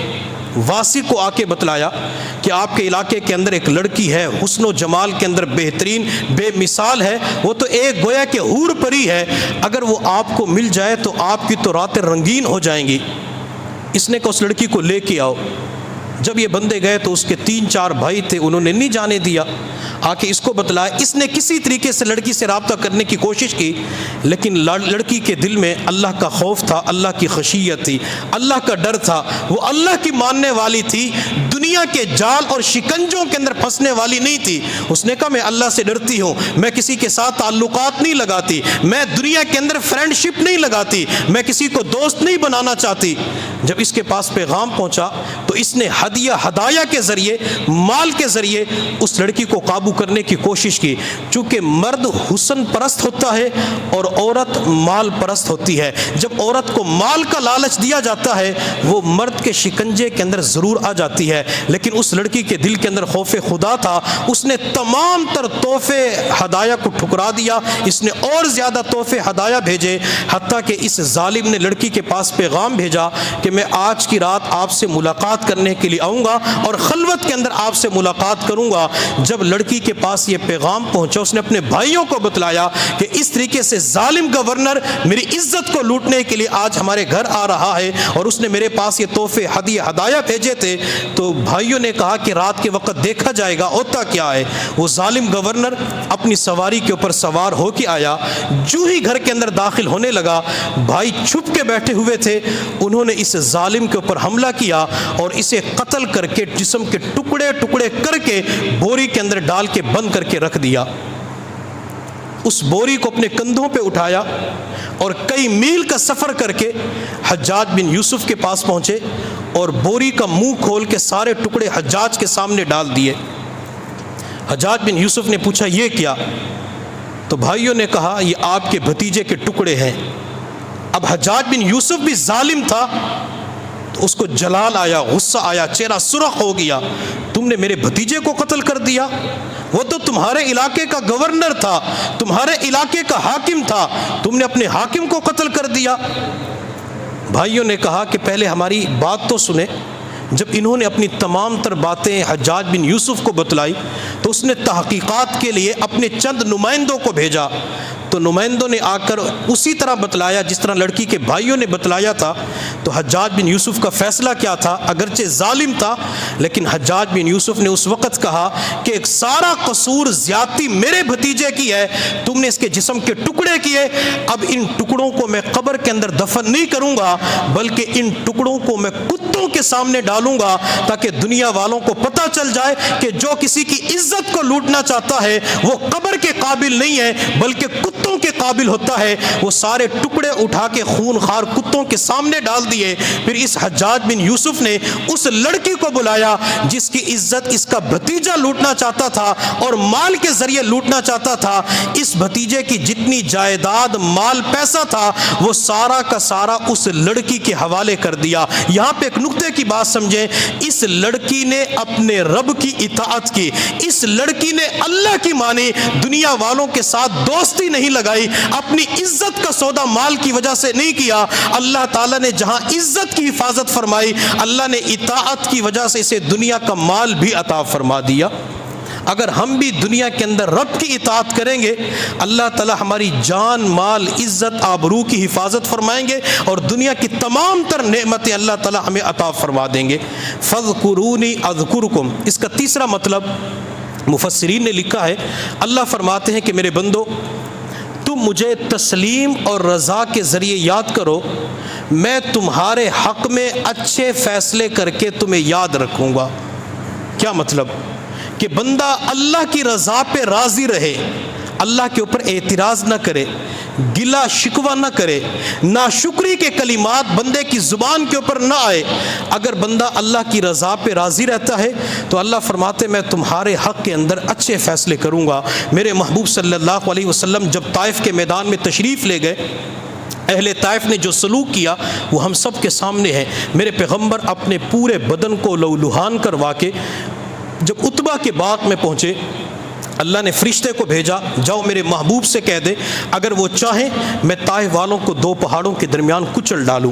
واسق کو آ کے بتلایا کہ آپ کے علاقے کے اندر ایک لڑکی ہے، حسن و جمال کے اندر بہترین، بے مثال ہے، وہ تو ایک گویا کہ حور پری ہے، اگر وہ آپ کو مل جائے تو آپ کی تو راتیں رنگین ہو جائیں گی۔ اس نے کہا اس لڑکی کو لے کے آؤ۔ جب یہ بندے گئے تو اس کے 3-4 بھائی تھے، انہوں نے نہیں جانے دیا، آ کے اس کو بتلایا۔ اس نے کسی طریقے سے لڑکی سے رابطہ کرنے کی کوشش کی، لیکن لڑکی کے دل میں اللہ کا خوف تھا، اللہ کی خشیت تھی، اللہ کا ڈر تھا، وہ اللہ کی ماننے والی تھی، دنیا کے جال اور شکنجوں کے اندر پھنسنے والی نہیں تھی۔ اس نے کہا میں اللہ سے ڈرتی ہوں، میں کسی کے ساتھ تعلقات نہیں لگاتی، میں دنیا کے اندر فرینڈ شپ نہیں لگاتی، میں کسی کو دوست نہیں بنانا چاہتی۔ جب اس کے پاس پیغام پہنچا تو اس نے ہدایہ کے ذریعے، مال کے ذریعے اس لڑکی کو قابو کرنے کی کوشش کی۔ چونکہ مرد حسن پرست ہوتا ہے اور عورت مال پرست ہوتی ہے، جب عورت کو مال کا لالچ دیا جاتا ہے وہ مرد کے شکنجے کے اندر ضرور آ جاتی ہے، لیکن اس لڑکی کے دل کے اندر خوف خدا تھا، اس نے تمام تر تحفے ہدایہ کو ٹھکرا دیا، اس نے اور زیادہ تحفے ہدایہ بھیجے، حتیٰ کہ اس ظالم نے لڑکی کے پاس پیغام بھیجا کہ میں آج کی رات آپ سے ملاقات کرنے کے لیے آؤں گا اور خلوت کے اندر آپ سے ملاقات کروں گا۔ جب لڑکی کے پاس یہ پیغام پہنچا اس نے اپنے بھائیوں کو بتلایا کہ اس طریقے سے ظالم گورنر میری عزت کو لوٹنے کے لیے آج ہمارے گھر آ رہا ہے اور اس نے میرے پاس یہ تحفے ہدایہ بھیجے تھے۔ تو بھائیوں نے کہا کہ رات کے وقت دیکھا جائے گا ہوتا کیا ہے۔ وہ ظالم گورنر اپنی سواری کے اوپر سوار ہو کے آیا، جو ہی گھر کے اندر داخل ہونے لگا بھائی چھپ کے بیٹھے ہوئے تھے، انہوں نے اس ظالم کے اوپر حملہ کیا اور اسے قتل کر کے جسم کے ٹکڑے ٹکڑے کر کے بوری کے اندر ڈال کے بند کر کے رکھ دیا۔ اس بوری کو اپنے کندھوں پہ اٹھایا اور کئی میل کا سفر کر کے حجاج بن یوسف کے پاس پہنچے اور بوری کا منہ کھول کے سارے ٹکڑے حجاج کے سامنے ڈال دیے۔ حجاج بن یوسف نے پوچھا یہ کیا؟ تو بھائیوں نے کہا یہ آپ کے بھتیجے کے ٹکڑے ہیں۔ اب حجاج بن یوسف بھی ظالم تھا تو اس کو جلال آیا، غصہ آیا، چہرہ سرخ ہو گیا، تم نے میرے بھتیجے کو قتل کر دیا؟ وہ تو تمہارے علاقے کا گورنر تھا، تمہارے علاقے کا حاکم تھا، تم نے اپنے حاکم کو قتل کر دیا۔ بھائیوں نے کہا کہ پہلے ہماری بات تو سنیں۔ جب انہوں نے اپنی تمام تر باتیں حجاج بن یوسف کو بتلائی تو اس نے تحقیقات کے لیے اپنے چند نمائندوں کو بھیجا، تو نمائندوں نے آ کر اسی طرح بتلایا جس طرح لڑکی کے بھائیوں نے بتلایا تھا۔ تو حجاج بن یوسف کا فیصلہ کیا تھا؟ اگرچہ ظالم تھا لیکن حجاج بن یوسف نے اس وقت کہا کہ ایک سارا قصور زیادتی میرے بھتیجے کی ہے، تم نے اس کے جسم کے ٹکڑے کیے، اب ان ٹکڑوں کو میں قبر کے اندر دفن نہیں کروں گا بلکہ ان ٹکڑوں کو میں کتوں کے سامنے ڈالوں گا تاکہ دنیا والوں کو پتہ چل جائے کہ جو کسی کی عزت کو لوٹنا چاہتا ہے وہ قبر کے قابل نہیں ہے بلکہ کتوں کے قابل ہوتا ہے۔ وہ سارے ٹکڑے اٹھا کے خون خار کتوں کے سامنے ڈال دیے۔ پھر اس حجاج بن یوسف نے اس لڑکی کو بلایا جس کی عزت اس کا بھتیجا لوٹنا چاہتا تھا اور مال کے ذریعے لوٹنا چاہتا تھا۔ اس بھتیجے کی جتنی جائیداد مال پیسہ تھا وہ سارا کا سارا اس لڑکی کے حوالے کر دیا۔ یہاں پہ ایک نقطے کی بات سمجھیں، اس لڑکی نے اپنے رب کی اطاعت کی، اس لڑکی نے اللہ کی مانی، دنیا والوں کے ساتھ دوستی نہیں لگائی، اپنی عزت کا سودا مال کی وجہ سے نہیں کیا۔ اللہ تعالیٰ نے جہاں عزت کی حفاظت فرمائی، اللہ نے اطاعت کی وجہ سے اسے دنیا کا مال بھی عطا فرما دیا۔ اگر ہم بھی دنیا کے اندر رب کی اطاعت کریں گے اللہ تعالیٰ ہماری جان مال عزت آبرو کی حفاظت فرمائیں گے اور دنیا کی تمام تر نعمتیں اللہ تعالیٰ ہمیں عطا فرما دیں گے۔ فَاذْكُرُونِي أَذْكُرْكُمْ، اس کا تیسرا مطلب مفسرین نے لکھا ہے، اللہ فرماتے ہیں کہ میرے بندو تم مجھے تسلیم اور رضا کے ذریعے یاد کرو، میں تمہارے حق میں اچھے فیصلے کر کے تمہیں یاد رکھوں گا۔ کیا مطلب؟ کہ بندہ اللہ کی رضا پہ راضی رہے، اللہ کے اوپر اعتراض نہ کرے، گلا شکوہ نہ کرے، ناشکری کے کلمات بندے کی زبان کے اوپر نہ آئے۔ اگر بندہ اللہ کی رضا پہ راضی رہتا ہے تو اللہ فرماتے میں تمہارے حق کے اندر اچھے فیصلے کروں گا۔ میرے محبوب صلی اللہ علیہ وسلم جب طائف کے میدان میں تشریف لے گئے، اہل طائف نے جو سلوک کیا وہ ہم سب کے سامنے ہے۔ میرے پیغمبر اپنے پورے بدن کو لہولہان کروا کے جب عتبہ کے باغ میں پہنچے، اللہ نے فرشتے کو بھیجا، جاؤ میرے محبوب سے کہہ دے اگر وہ چاہیں میں طائف والوں کو دو پہاڑوں کے درمیان کچل ڈالوں۔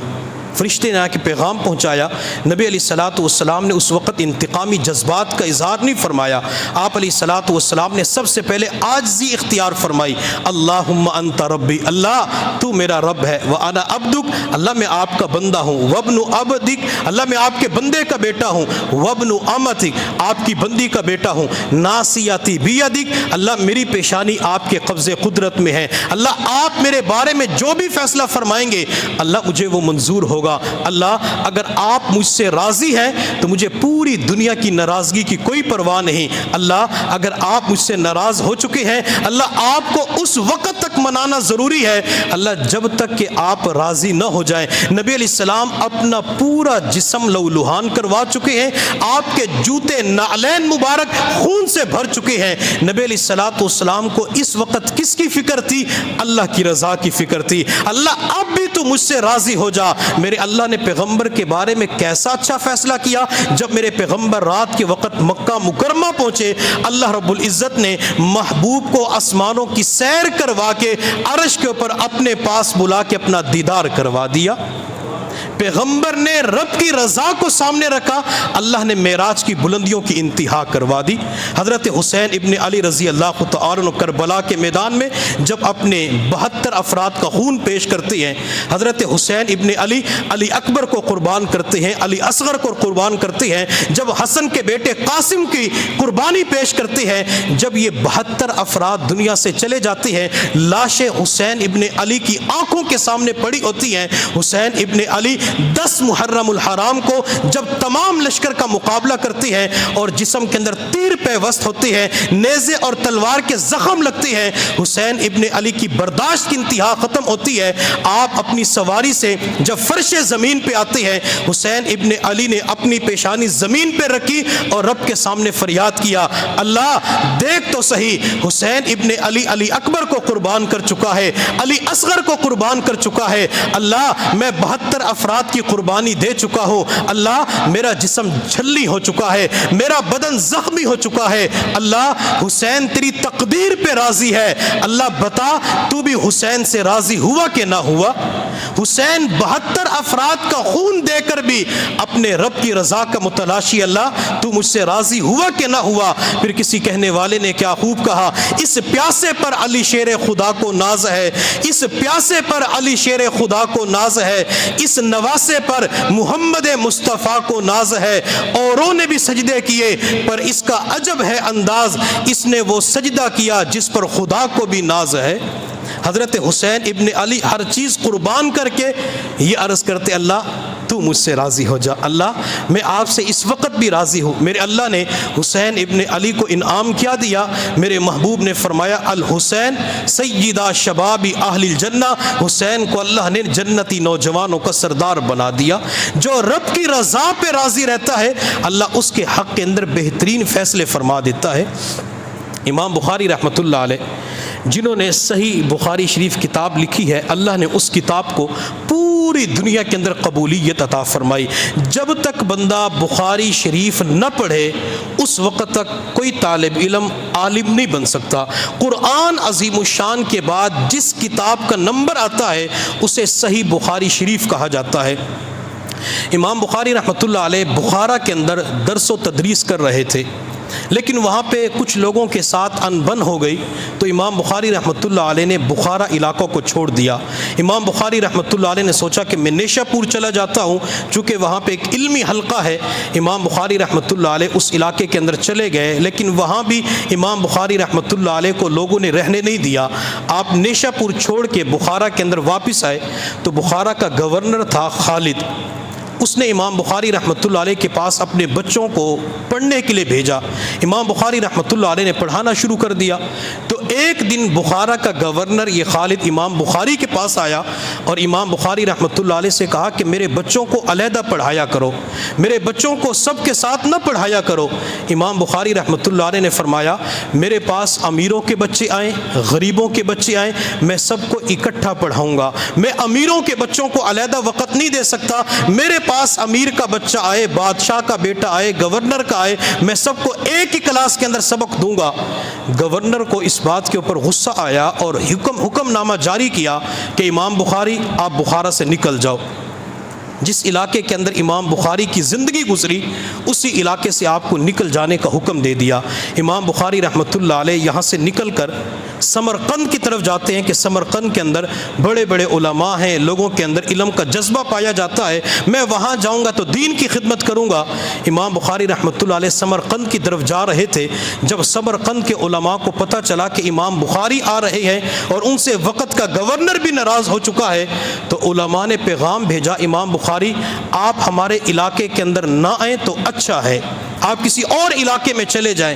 فرشتے نے آ کے پیغام پہنچایا۔ نبی علیہ الصلوۃ والسلام نے اس وقت انتقامی جذبات کا اظہار نہیں فرمایا۔ آپ علیہ الصلوۃ والسلام نے سب سے پہلے عاجزی اختیار فرمائی، اللہم انت ربی، اللہ تو میرا رب ہے، وانا عبدک، اللہ میں آپ کا بندہ ہوں، وابن عبدک، اللہ میں آپ کے بندے کا بیٹا ہوں، وابن امتک، آپ کی بندی کا بیٹا ہوں، ناصیتی بیدک، اللہ میری پیشانی آپ کے قبضے قدرت میں ہے، اللہ آپ میرے بارے میں جو بھی فیصلہ فرمائیں گے اللہ مجھے وہ منظور ہوگا۔ اللہ اگر آپ مجھ سے راضی ہیں تو مجھے پوری دنیا کی ناراضگی کی کوئی پرواہ نہیں، اللہ اگر آپ مجھ سے ناراض ہو چکے ہیں اللہ آپ کو اس وقت تک منانا ضروری ہے اللہ جب تک کہ آپ راضی نہ ہو جائیں۔ نبی علیہ السلام اپنا پورا جسم لہولہان کروا چکے ہیں، آپ کے جوتے نعلین مبارک خون سے بھر چکے ہیں۔ نبی علیہ الصلوۃ والسلام کو اس وقت کس کی فکر تھی؟ اللہ کی رضا کی فکر تھی۔ اللہ اب بھی تو مجھ سے راضی ہو جا۔ میرے اللہ نے پیغمبر کے بارے میں کیسا اچھا فیصلہ کیا، جب میرے پیغمبر رات کے وقت مکہ مکرمہ پہنچے اللہ رب العزت نے محبوب کو آسمانوں کی سیر کروا کے عرش کے اوپر اپنے پاس بلا کے اپنا دیدار کروا دیا۔ پیغمبر نے رب کی رضا کو سامنے رکھا، اللہ نے معراج کی بلندیوں کی انتہا کروا دی۔ حضرت حسین ابن علی رضی اللہ تعالی عنہ کربلا کے میدان میں جب اپنے 72 افراد کا خون پیش کرتے ہیں، حضرت حسین ابن علی علی اکبر کو قربان کرتے ہیں، علی اصغر کو قربان کرتے ہیں، جب حسن کے بیٹے قاسم کی قربانی پیش کرتے ہیں، جب یہ 72 افراد دنیا سے چلے جاتے ہیں، لاشیں حسین ابن علی کی آنکھوں کے سامنے پڑی ہوتی ہیں۔ حسین ابن علی 10 محرم الحرام کو جب تمام لشکر کا مقابلہ کرتے ہیں اور جسم کے اندر تیر پیوست ہوتے ہیں، نیزے اور تلوار کے زخم لگتے ہیں، حسین ابن علی کی برداشت کی انتہا ختم ہوتی ہے۔ آپ اپنی سواری سے جب فرش زمین پہ آتے ہیں، حسین ابن علی نے اپنی پیشانی زمین پہ رکھی اور رب کے سامنے فریاد کیا، اللہ دیکھ تو صحیح، حسین ابن علی علی اکبر کو قربان کر چکا ہے، علی اصغر کو قربان کر چکا ہے، اللہ میں 72 افراد کی قربانی دے چکا ہو، اللہ میرا جسم جھلی ہو چکا ہے، میرا بدن زخمی ہو چکا ہے، اللہ حسین تیری تقدیر پہ راضی ہے، اللہ بتا تو بھی حسین سے راضی ہوا کہ نہ ہوا؟ حسین 72 افراد کا خون دے کر بھی اپنے رب کی رضا کا متلاشی، اللہ تو مجھ سے راضی ہوا کہ نہ ہوا؟ پھر کسی کہنے والے نے کیا خوب کہا، اس پیاسے پر علی شیر خدا کو ناز ہے، اس پیاسے پر علی شیر خدا کو ناز ہے، اس نواسے پر محمد مصطفیٰ کو ناز ہے، اوروں نے بھی سجدے کیے پر اس کا عجب ہے انداز، اس نے وہ سجدہ کیا جس پر خدا کو بھی ناز ہے۔ حضرت حسین ابن علی ہر چیز قربان کر کے یہ عرض کرتے، اللہ تو مجھ سے راضی ہو جا، اللہ میں آپ سے اس وقت بھی راضی ہوں۔ میرے اللہ نے حسین ابن علی کو انعام کیا دیا، میرے محبوب نے فرمایا الحسین سیدہ شباب اہل الجنہ، حسین کو اللہ نے جنتی نوجوانوں کا سردار بنا دیا۔ جو رب کی رضا پہ راضی رہتا ہے اللہ اس کے حق کے اندر بہترین فیصلے فرما دیتا ہے۔ امام بخاری رحمۃ اللہ علیہ جنہوں نے صحیح بخاری شریف کتاب لکھی ہے، اللہ نے اس کتاب کو پوری دنیا کے اندر قبولیت عطا فرمائی۔ جب تک بندہ بخاری شریف نہ پڑھے اس وقت تک کوئی طالب علم عالم نہیں بن سکتا۔ قرآن عظیم الشان کے بعد جس کتاب کا نمبر آتا ہے اسے صحیح بخاری شریف کہا جاتا ہے۔ امام بخاری رحمۃ اللہ علیہ بخارا کے اندر درس و تدریس کر رہے تھے، لیکن وہاں پہ کچھ لوگوں کے ساتھ انبن ہو گئی تو امام بخاری رحمۃ اللہ علیہ نے بخارا علاقوں کو چھوڑ دیا۔ امام بخاری رحمۃ اللہ علیہ نے سوچا کہ میں نیشا پور چلا جاتا ہوں، چونکہ وہاں پہ ایک علمی حلقہ ہے۔ امام بخاری رحمۃ اللہ علیہ اس علاقے کے اندر چلے گئے، لیکن وہاں بھی امام بخاری رحمۃ اللہ علیہ کو لوگوں نے رہنے نہیں دیا۔ آپ نیشا پور چھوڑ کے بخارا کے اندر واپس آئے تو بخارا کا گورنر تھا خالد، اس نے امام بخاری رحمۃ اللہ علیہ کے پاس اپنے بچوں کو پڑھنے کے لیے بھیجا۔ امام بخاری رحمۃ اللہ علیہ نے پڑھانا شروع کر دیا تو ایک دن بخارا کا گورنر یہ خالد امام بخاری کے پاس آیا اور امام بخاری رحمۃ اللہ علیہ سے کہا کہ میرے بچوں کو علیحدہ پڑھایا کرو، میرے بچوں کو سب کے ساتھ نہ پڑھایا کرو۔ امام بخاری رحمۃ اللہ علیہ نے فرمایا میرے پاس امیروں کے بچے آئیں، غریبوں کے بچے آئیں، میں سب کو اکٹھا پڑھاؤں گا، میں امیروں کے بچوں کو علیحدہ وقت نہیں دے سکتا۔ میرے پاس امیر کا بچہ آئے، بادشاہ کا بیٹا آئے، گورنر کا آئے، میں سب کو ایک ہی کلاس کے اندر سبق دوں گا۔ گورنر کو اس بات کے اوپر غصہ آیا اور حکم نامہ جاری کیا کہ امام بخاری آپ بخارا سے نکل جاؤ۔ جس علاقے کے اندر امام بخاری کی زندگی گزری اسی علاقے سے آپ کو نکل جانے کا حکم دے دیا۔ امام بخاری رحمۃ اللہ علیہ یہاں سے نکل کر سمرقند کی طرف جاتے ہیں کہ سمرقند کے اندر بڑے بڑے علماء ہیں، لوگوں کے اندر علم کا جذبہ پایا جاتا ہے، میں وہاں جاؤں گا تو دین کی خدمت کروں گا۔ امام بخاری رحمۃ اللہ علیہ سمرقند کی طرف جا رہے تھے، جب سمرقند کے علماء کو پتہ چلا کہ امام بخاری آ رہے ہیں اور ان سے وقت کا گورنر بھی ناراض ہو چکا ہے، تو علماء نے پیغام بھیجا، امام بخاری آپ ہمارے علاقے کے اندر نہ آئیں تو اچھا ہے، آپ کسی اور علاقے میں چلے جائیں۔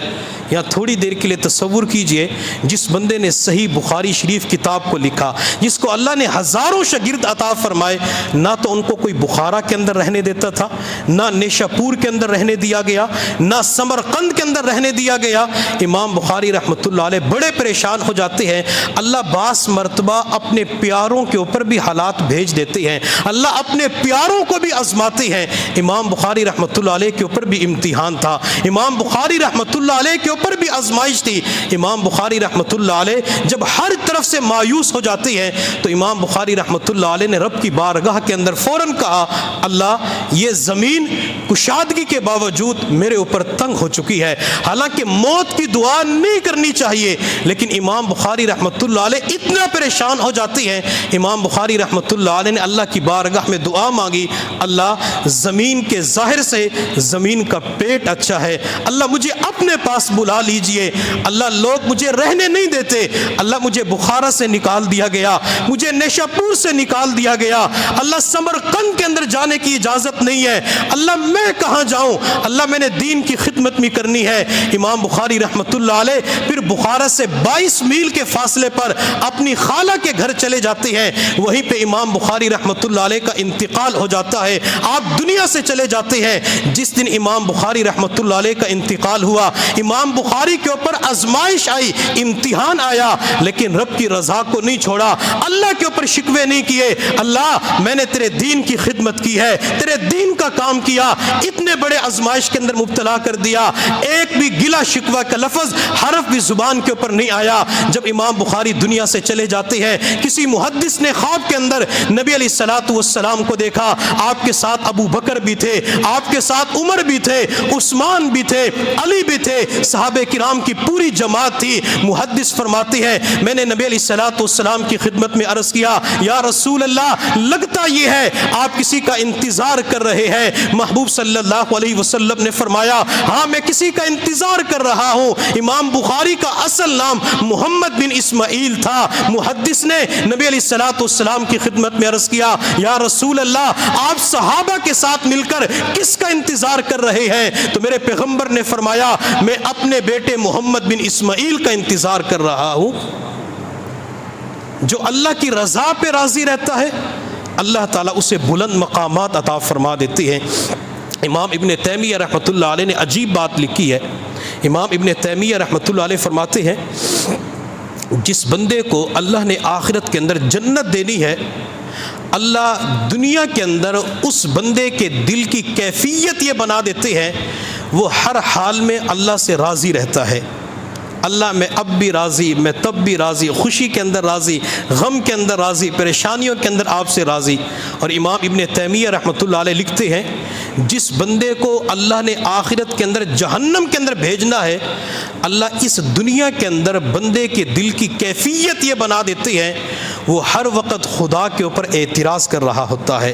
یہاں تھوڑی دیر کے لیے تصور کیجئے، جس بندے نے صحیح بخاری شریف کتاب کو لکھا، جس کو اللہ نے ہزاروں شاگرد عطا فرمائے، نہ تو ان کو کوئی بخارا کے اندر رہنے دیتا تھا، نہ نیشہ پور کے اندر رہنے دیا گیا، نہ سمرقند کے اندر رہنے دیا گیا۔ امام بخاری رحمۃ اللہ علیہ بڑے پریشان ہو جاتے ہیں۔ اللہ بعض مرتبہ اپنے پیاروں کے اوپر بھی حالات بھیج دیتے ہیں، اللہ اپنے پیاروں کو بھی آزماتے ہیں۔ امام بخاری رحمۃ اللہ علیہ کے اوپر بھی امتحان تھا، امام بخاری رحمۃ اللہ علیہ کے اوپر بھی آزمائش تھی۔ امام بخاری رحمۃ اللہ علیہ جب ہر طرف سے مایوس ہو جاتے ہیں تو امام بخاری رحمۃ اللہ علیہ نے رب کی بارگاہ کے اندر فوراً کہا، اللہ یہ زمین کشادگی کے باوجود میرے اوپر تنگ ہو چکی ہے، حالانکہ موت کی دعا نہیں کرنی چاہیے، لیکن امام بخاری رحمۃ اللہ علیہ اتنا پریشان ہو جاتے ہیں۔ امام بخاری رحمۃ اللہ علیہ نے اللہ کی بارگاہ میں دعا مانگی، اللہ زمین کے ظاہر سے زمین کا پیٹ اچھا ہے، اللہ مجھے اپنے پاس بلا لیجئے، اللہ لوگ مجھے رہنے نہیں دیتے، اللہ مجھے بخارا سے نکال دیا گیا، مجھے نیشہ پور سے نکال دیا گیا، اللہ سمرقند کے اندر جانے کی اجازت نہیں ہے، اللہ میں کہاں جاؤں، اللہ میں نے دین کی خدمت بھی کرنی ہے۔ امام بخاری رحمۃ اللہ علیہ پھر بخارا سے 22 میل کے فاصلے پر اپنی خالہ کے گھر چلے جاتے ہیں، وہیں پہ امام بخاری رحمۃ اللہ علیہ کا انتقال ہو جاتا ہے، آپ دنیا سے چلے جاتے ہیں۔ جس دن امام بخاری رحمۃ اللہ علیہ کا انتقال ہوا، امام بخاری کے اوپر آزمائش آئی، امتحان آیا، لیکن رب کی رضا کو نہیں چھوڑا، اللہ کے اوپر شکوے نہیں کیے، اللہ میں نے تیرے دین کی خدمت کی ہے، تیرے دین کا کام کیا، اتنے بڑے آزمائش کے اندر مبتلا کر دیا، ایک بھی گلہ شکوہ کا لفظ حرف بھی زبان کے اوپر نہیں آیا۔ جب امام بخاری دنیا سے چلے جاتے ہیں، کسی محدث نے خواب کے اندر نبی علیہ الصلوۃ والسلام کو دیکھا، آپ کے ساتھ ابو بکر بھی تھے، آپ کے ساتھ عمر بھی تھے، عثمان بھی تھے، علی بھی تھے، صحابہ کرام کی پوری جماعت تھی۔ محدث فرماتے ہیں میں نے نبی علیہ الصلوۃ والسلام کی خدمت میں عرض کیا، یا رسول اللہ لگتا یہ ہے آپ کسی کا انتظار کر رہے ہیں۔ محبوب صلی اللہ علیہ وسلم نے فرمایا ہاں میں کسی کا انتظار کر رہا ہوں۔ امام بخاری کا اصل نام محمد بن اسماعیل تھا۔ محدث نے نبی علیہ الصلوۃ والسلام کی خدمت میں عرض کیا، یا رسول اللہ آپ صحابہ کے ساتھ مل کر کس کا انتظار کر رہے ہیں؟ تو میرے پیغمبر نے فرمایا میں اپنے بیٹے محمد بن اسماعیل کا انتظار کر رہا ہوں۔ جو اللہ کی رضا پہ راضی رہتا ہے اللہ تعالیٰ اسے بلند مقامات عطا فرما دیتے ہیں۔ امام ابن تیمیہ رحمۃ اللہ علیہ نے عجیب بات لکھی ہے۔ امام ابن تیمیہ رحمۃ اللہ علیہ فرماتے ہیں جس بندے کو اللہ نے آخرت کے اندر جنت دینی ہے، اللہ دنیا کے اندر اس بندے کے دل کی کیفیت یہ بنا دیتے ہیں وہ ہر حال میں اللہ سے راضی رہتا ہے۔ اللہ میں اب بھی راضی، میں تب بھی راضی، خوشی کے اندر راضی، غم کے اندر راضی، پریشانیوں کے اندر آپ سے راضی۔ اور امام ابن تیمیہ رحمۃ اللہ علیہ لکھتے ہیں جس بندے کو اللہ نے آخرت کے اندر جہنم کے اندر بھیجنا ہے، اللہ اس دنیا کے اندر بندے کے دل کی کیفیت یہ بنا دیتے ہیں وہ ہر وقت خدا کے اوپر اعتراض کر رہا ہوتا ہے،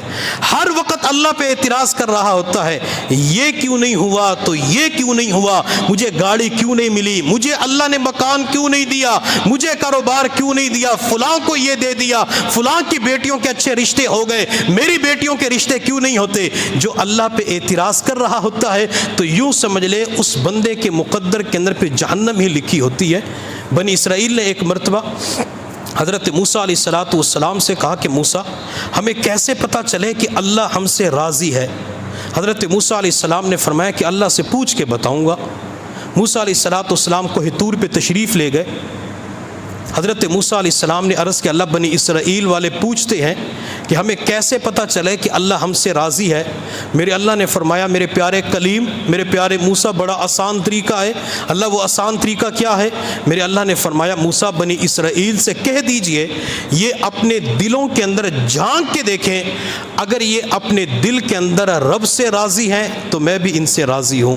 ہر وقت اللہ پہ اعتراض کر رہا ہوتا ہے، یہ کیوں نہیں ہوا تو یہ کیوں نہیں ہوا، مجھے گاڑی کیوں نہیں ملی، مجھے اللہ نے مکان کیوں نہیں دیا، مجھے کاروبار کیوں نہیں دیا، فلاں کو یہ دے دیا، فلاں کی بیٹیوں کے اچھے رشتے ہو گئے، میری بیٹیوں کے رشتے کیوں نہیں ہوتے۔ جو اللہ پہ اعتراض کر رہا ہوتا ہے تو یوں سمجھ لے اس بندے کے مقدر کے اندر پہ جہنم ہی لکھی ہوتی ہے۔ بنی اسرائیل نے ایک مرتبہ حضرت موسیٰ علیہ الصلوۃ والسلام سے کہا کہ موسیٰ ہمیں کیسے پتہ چلے کہ اللہ ہم سے راضی ہے؟ حضرت موسیٰ علیہ السلام نے فرمایا کہ اللہ سے پوچھ کے بتاؤں گا۔ موسیٰ علیہ الصلوۃ والسلام کوہ طور پہ تشریف لے گئے۔ حضرت موسیٰ علیہ السلام نے عرض کہ اللہ بنی اسرائیل والے پوچھتے ہیں کہ ہمیں کیسے پتہ چلے کہ اللہ ہم سے راضی ہے؟ میرے اللہ نے فرمایا میرے پیارے کلیم میرے پیارے موسیٰ بڑا آسان طریقہ ہے۔ اللہ وہ آسان طریقہ کیا ہے؟ میرے اللہ نے فرمایا موسیٰ بنی اسرائیل سے کہہ دیجئے یہ اپنے دلوں کے اندر جھانک کے دیکھیں، اگر یہ اپنے دل کے اندر رب سے راضی ہیں تو میں بھی ان سے راضی ہوں،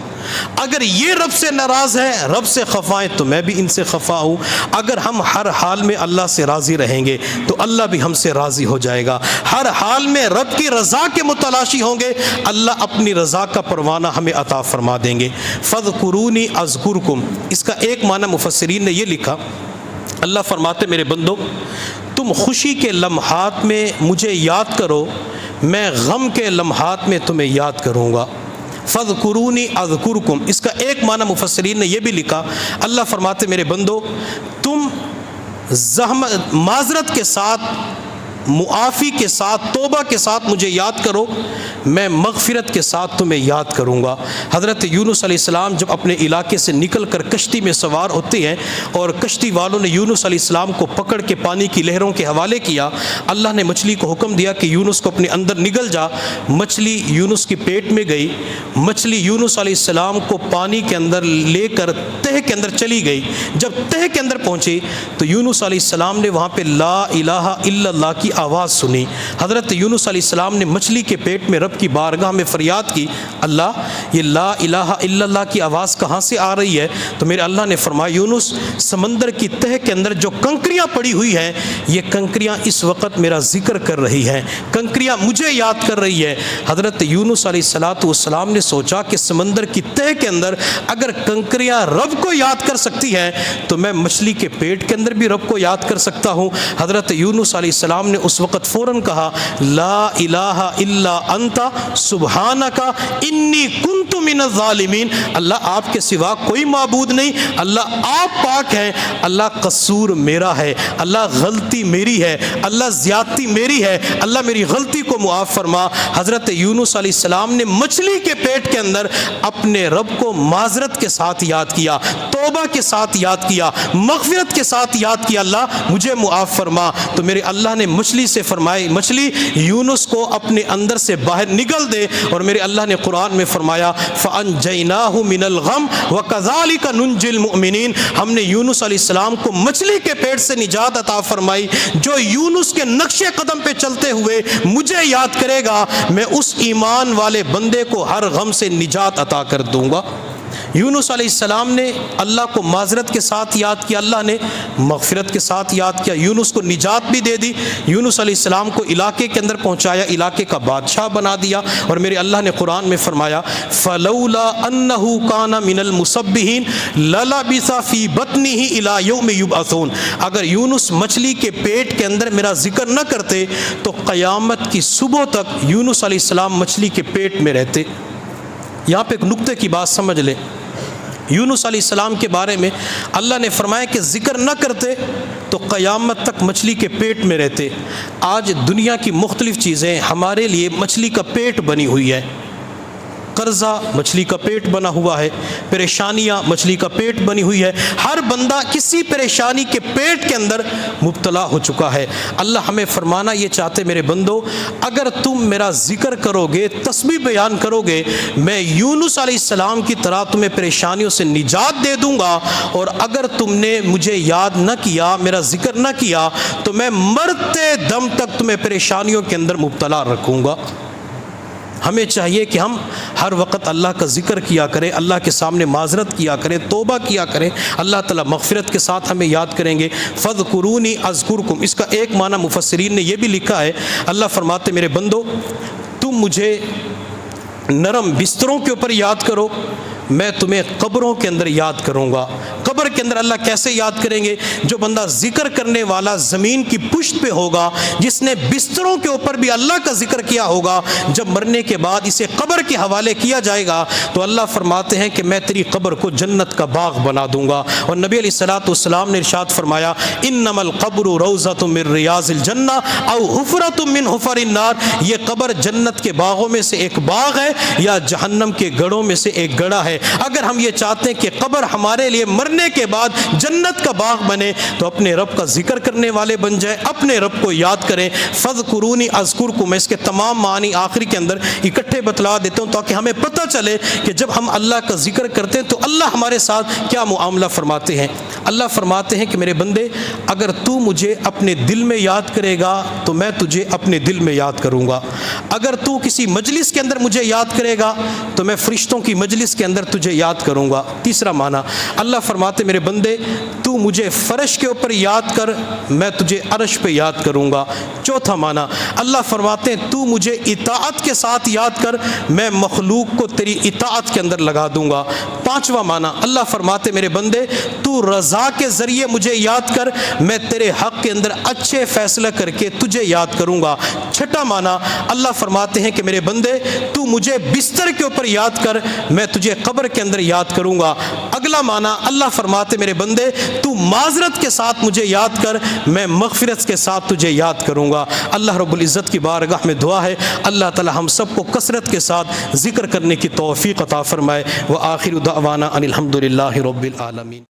اگر یہ رب سے ناراض ہیں رب سے خفا ہیں تو میں بھی ان سے خفا ہوں۔ اگر ہم ہر حال میں اللہ سے راضی رہیں گے تو اللہ بھی ہم سے راضی ہو جائے گا، ہر حال میں رب کی رضا کے متلاشی ہوں گے، اللہ اپنی رضا کا پروانہ ہمیں عطا فرما دیں گے۔ فَاذْكُرُونِي أَذْكُرْكُمْ، اس کا ایک معنی مفسرین نے یہ لکھا، اللہ فرماتے میرے بندو تم خوشی کے لمحات میں مجھے یاد کرو، میں غم کے لمحات میں تمہیں یاد کروں گا۔ فَاذْكُرُونِي أَذْكُرْكُمْ، اس کا ایک معنی مفسرین نے یہ بھی لکھا، اللہ فرماتے میرے بندو تم معذرت کے ساتھ، معافی کے ساتھ، توبہ کے ساتھ مجھے یاد کرو، میں مغفرت کے ساتھ تمہیں یاد کروں گا۔ حضرت یونس علیہ السلام جب اپنے علاقے سے نکل کر کشتی میں سوار ہوتے ہیں اور کشتی والوں نے یونس علیہ السلام کو پکڑ کے پانی کی لہروں کے حوالے کیا، اللہ نے مچھلی کو حکم دیا کہ یونس کو اپنے اندر نگل جا۔ مچھلی یونس کے پیٹ میں گئی، مچھلی یونس علیہ السلام کو پانی کے اندر لے کر تہہ کے اندر چلی گئی۔ جب تہہ کے اندر پہنچی تو یونس علیہ السلام نے وہاں پہ لا الہ الا اللہ کی آواز سنی۔ حضرت یونس علیہ السلام نے مچھلی کے پیٹ میں رب کی بارگاہ میں فریاد کی، اللہ یہ لا الہ الا اللہ کی آواز کہاں سے آ رہی ہے؟ تو میرے اللہ نے فرمایا یونس سمندر کی تہہ کے اندر جو کنکریاں پڑی ہوئی ہیں یہ کنکریاں اس وقت میرا ذکر کر رہی ہیں، کنکریاں مجھے یاد کر رہی ہے۔ حضرت یونس علیہ السلام نے سوچا کہ سمندر کی تہہ کے اندر اگر کنکریاں رب کو یاد کر سکتی ہیں تو میں مچھلی کے پیٹ کے اندر بھی رب کو یاد کر سکتا ہوں۔ حضرت یونس علیہ السلام نے اس وقت فوراً کہا لا الہ الا انت سبحانک انی کنت من الظالمین، اللہ آپ کے سوا کوئی معبود نہیں، اللہ آپ پاک ہیں، اللہ قصور میرا ہے، اللہ غلطی میری ہے، اللہ زیادتی میری ہے، اللہ میری غلطی کو معاف فرما۔ حضرت یونس علیہ السلام نے مچھلی کے پیٹ کے اندر اپنے رب کو معذرت کے ساتھ یاد کیا، توبہ کے ساتھ یاد کیا، مغفرت کے ساتھ یاد کیا، اللہ مجھے معاف فرما۔ تو میرے اللہ نے مچھلی سے فرمائے مچھلی یونس کو اپنے اندر سے باہر نکل دے، اور میرے اللہ نے قرآن میں فرمایا فَأَنْجَيْنَاهُ مِنَ الْغَمِّ وَكَذَلِكَ نُنْجِي الْمُؤْمِنِينَ، ہم نے یونس علیہ السلام کو مچھلی کے پیٹ سے نجات عطا فرمائی۔ جو یونس کے نقش قدم پہ چلتے ہوئے مجھے یاد کرے گا میں اس ایمان والے بندے کو ہر غم سے نجات عطا کر دوں گا۔ یونس علیہ السلام نے اللہ کو معذرت کے ساتھ یاد کیا، اللہ نے مغفرت کے ساتھ یاد کیا، یونس کو نجات بھی دے دی، یونس علیہ السلام کو علاقے کے اندر پہنچایا، علاقے کا بادشاہ بنا دیا، اور میرے اللہ نے قرآن میں فرمایا فَلَوْلَا أَنَّهُ كَانَ مِنَ الْمُسَبِّحِينَ لَلَبِثَ فِي بَطْنِهِ إِلَى يَوْمِ يُبْعَثُونَ، اگر یونس مچھلی کے پیٹ کے اندر میرا ذکر نہ کرتے تو قیامت کی صبح تک یونس علیہ السلام مچھلی کے پیٹ میں رہتے۔ یہاں پہ ایک نقطے کی بات سمجھ لیں، یونس علیہ السلام کے بارے میں اللہ نے فرمایا کہ ذکر نہ کرتے تو قیامت تک مچھلی کے پیٹ میں رہتے۔ آج دنیا کی مختلف چیزیں ہمارے لیے مچھلی کا پیٹ بنی ہوئی ہے، قرضہ مچھلی کا پیٹ بنا ہوا ہے، پریشانیاں مچھلی کا پیٹ بنی ہوئی ہے، ہر بندہ کسی پریشانی کے پیٹ کے اندر مبتلا ہو چکا ہے۔ اللہ ہمیں فرمانا یہ چاہتے میرے بندو اگر تم میرا ذکر کرو گے، تسبیح بیان کرو گے، میں یونس علیہ السلام کی طرح تمہیں پریشانیوں سے نجات دے دوں گا، اور اگر تم نے مجھے یاد نہ کیا، میرا ذکر نہ کیا تو میں مرتے دم تک تمہیں پریشانیوں کے اندر مبتلا رکھوں گا۔ ہمیں چاہیے کہ ہم ہر وقت اللہ کا ذکر کیا کریں، اللہ کے سامنے معذرت کیا کریں، توبہ کیا کریں، اللہ تعالیٰ مغفرت کے ساتھ ہمیں یاد کریں گے۔ فَاذْكُرُونِي أَذْكُرْكُمْ، اس کا ایک معنی مفسرین نے یہ بھی لکھا ہے، اللہ فرماتے میرے بندو تم مجھے نرم بستروں کے اوپر یاد کرو، میں تمہیں قبروں کے اندر یاد کروں گا۔ قبر کے اندر اللہ کیسے یاد کریں گے؟ جو بندہ ذکر کرنے والا زمین کی پشت پہ ہوگا، جس نے بستروں کے اوپر بھی اللہ کا ذکر کیا ہوگا، جب مرنے کے بعد اسے قبر کے حوالے کیا جائے گا تو اللہ فرماتے ہیں کہ میں تیری قبر کو جنت کا باغ بنا دوں گا۔ اور نبی علیہ الصلوۃ والسلام نے ارشاد فرمایا انما القبر روضۃ من ریاض الجنہ او حفرۃ من حفر النار، یہ قبر جنت کے باغوں میں سے ایک باغ ہے یا جہنم کے گڑھوں میں سے ایک گڑھا ہے۔ اگر ہم یہ چاہتے ہیں کہ قبر ہمارے لیے مرنے کے بعد جنت کا باغ بنے تو اپنے رب کا ذکر کرنے والے بن جائیں، اپنے رب کو یاد کریں۔ فَاذْكُرُونِی اذکرکم، میں اس کے تمام معنی آخری کے اندر اکٹھے بتلا دیتا ہوں تاکہ ہمیں پتہ چلے کہ جب ہم اللہ کا ذکر کرتے ہیں تو اللہ ہمارے ساتھ کیا معاملہ فرماتے ہیں۔ اللہ فرماتے ہیں کہ میرے بندے اگر تو مجھے اپنے دل میں یاد کرے گا تو میں تجھے اپنے دل میں یاد کروں گا، اگر تو کسی مجلس کے اندر مجھے یاد کرے گا تو میں فرشتوں کی مجلس کے اندر تجھے یاد کروں گا۔ تیسرا معنی اللہ فرماتے میرے بندے تو مجھے فرش کے اوپر یاد کر، میں تجھے عرش پہ یاد کروں گا۔ چوتھا معنی اللہ فرماتے ہیں تو مجھے اطاعت کے ساتھ یاد کر، میں مخلوق کو تیری اطاعت کے اندر لگا دوں گا۔ پانچواں معنی اللہ فرماتے میرے بندے تو رضا کے ذریعے مجھے یاد کر، میں تیرے حق کے اندر اچھے فیصلہ کر کے تجھے یاد کروں گا۔ چھٹا معنی اللہ فرماتے ہیں کہ میرے بندے تو مجھے بستر کے اوپر یاد کر، میں تجھے قبر کے اندر یاد کروں گا۔ اگلا معنی اللہ فرماتے میرے بندے تو معذرت کے ساتھ مجھے یاد کر، میں مغفرت کے ساتھ تجھے یاد کروں گا۔ اللہ رب العزت کی بارگاہ میں دعا ہے اللہ تعالی ہم سب کو کثرت کے ساتھ ذکر کرنے کی توفیق عطا فرمائے۔ وآخر دعوانا ان الحمد للہ رب العالمین۔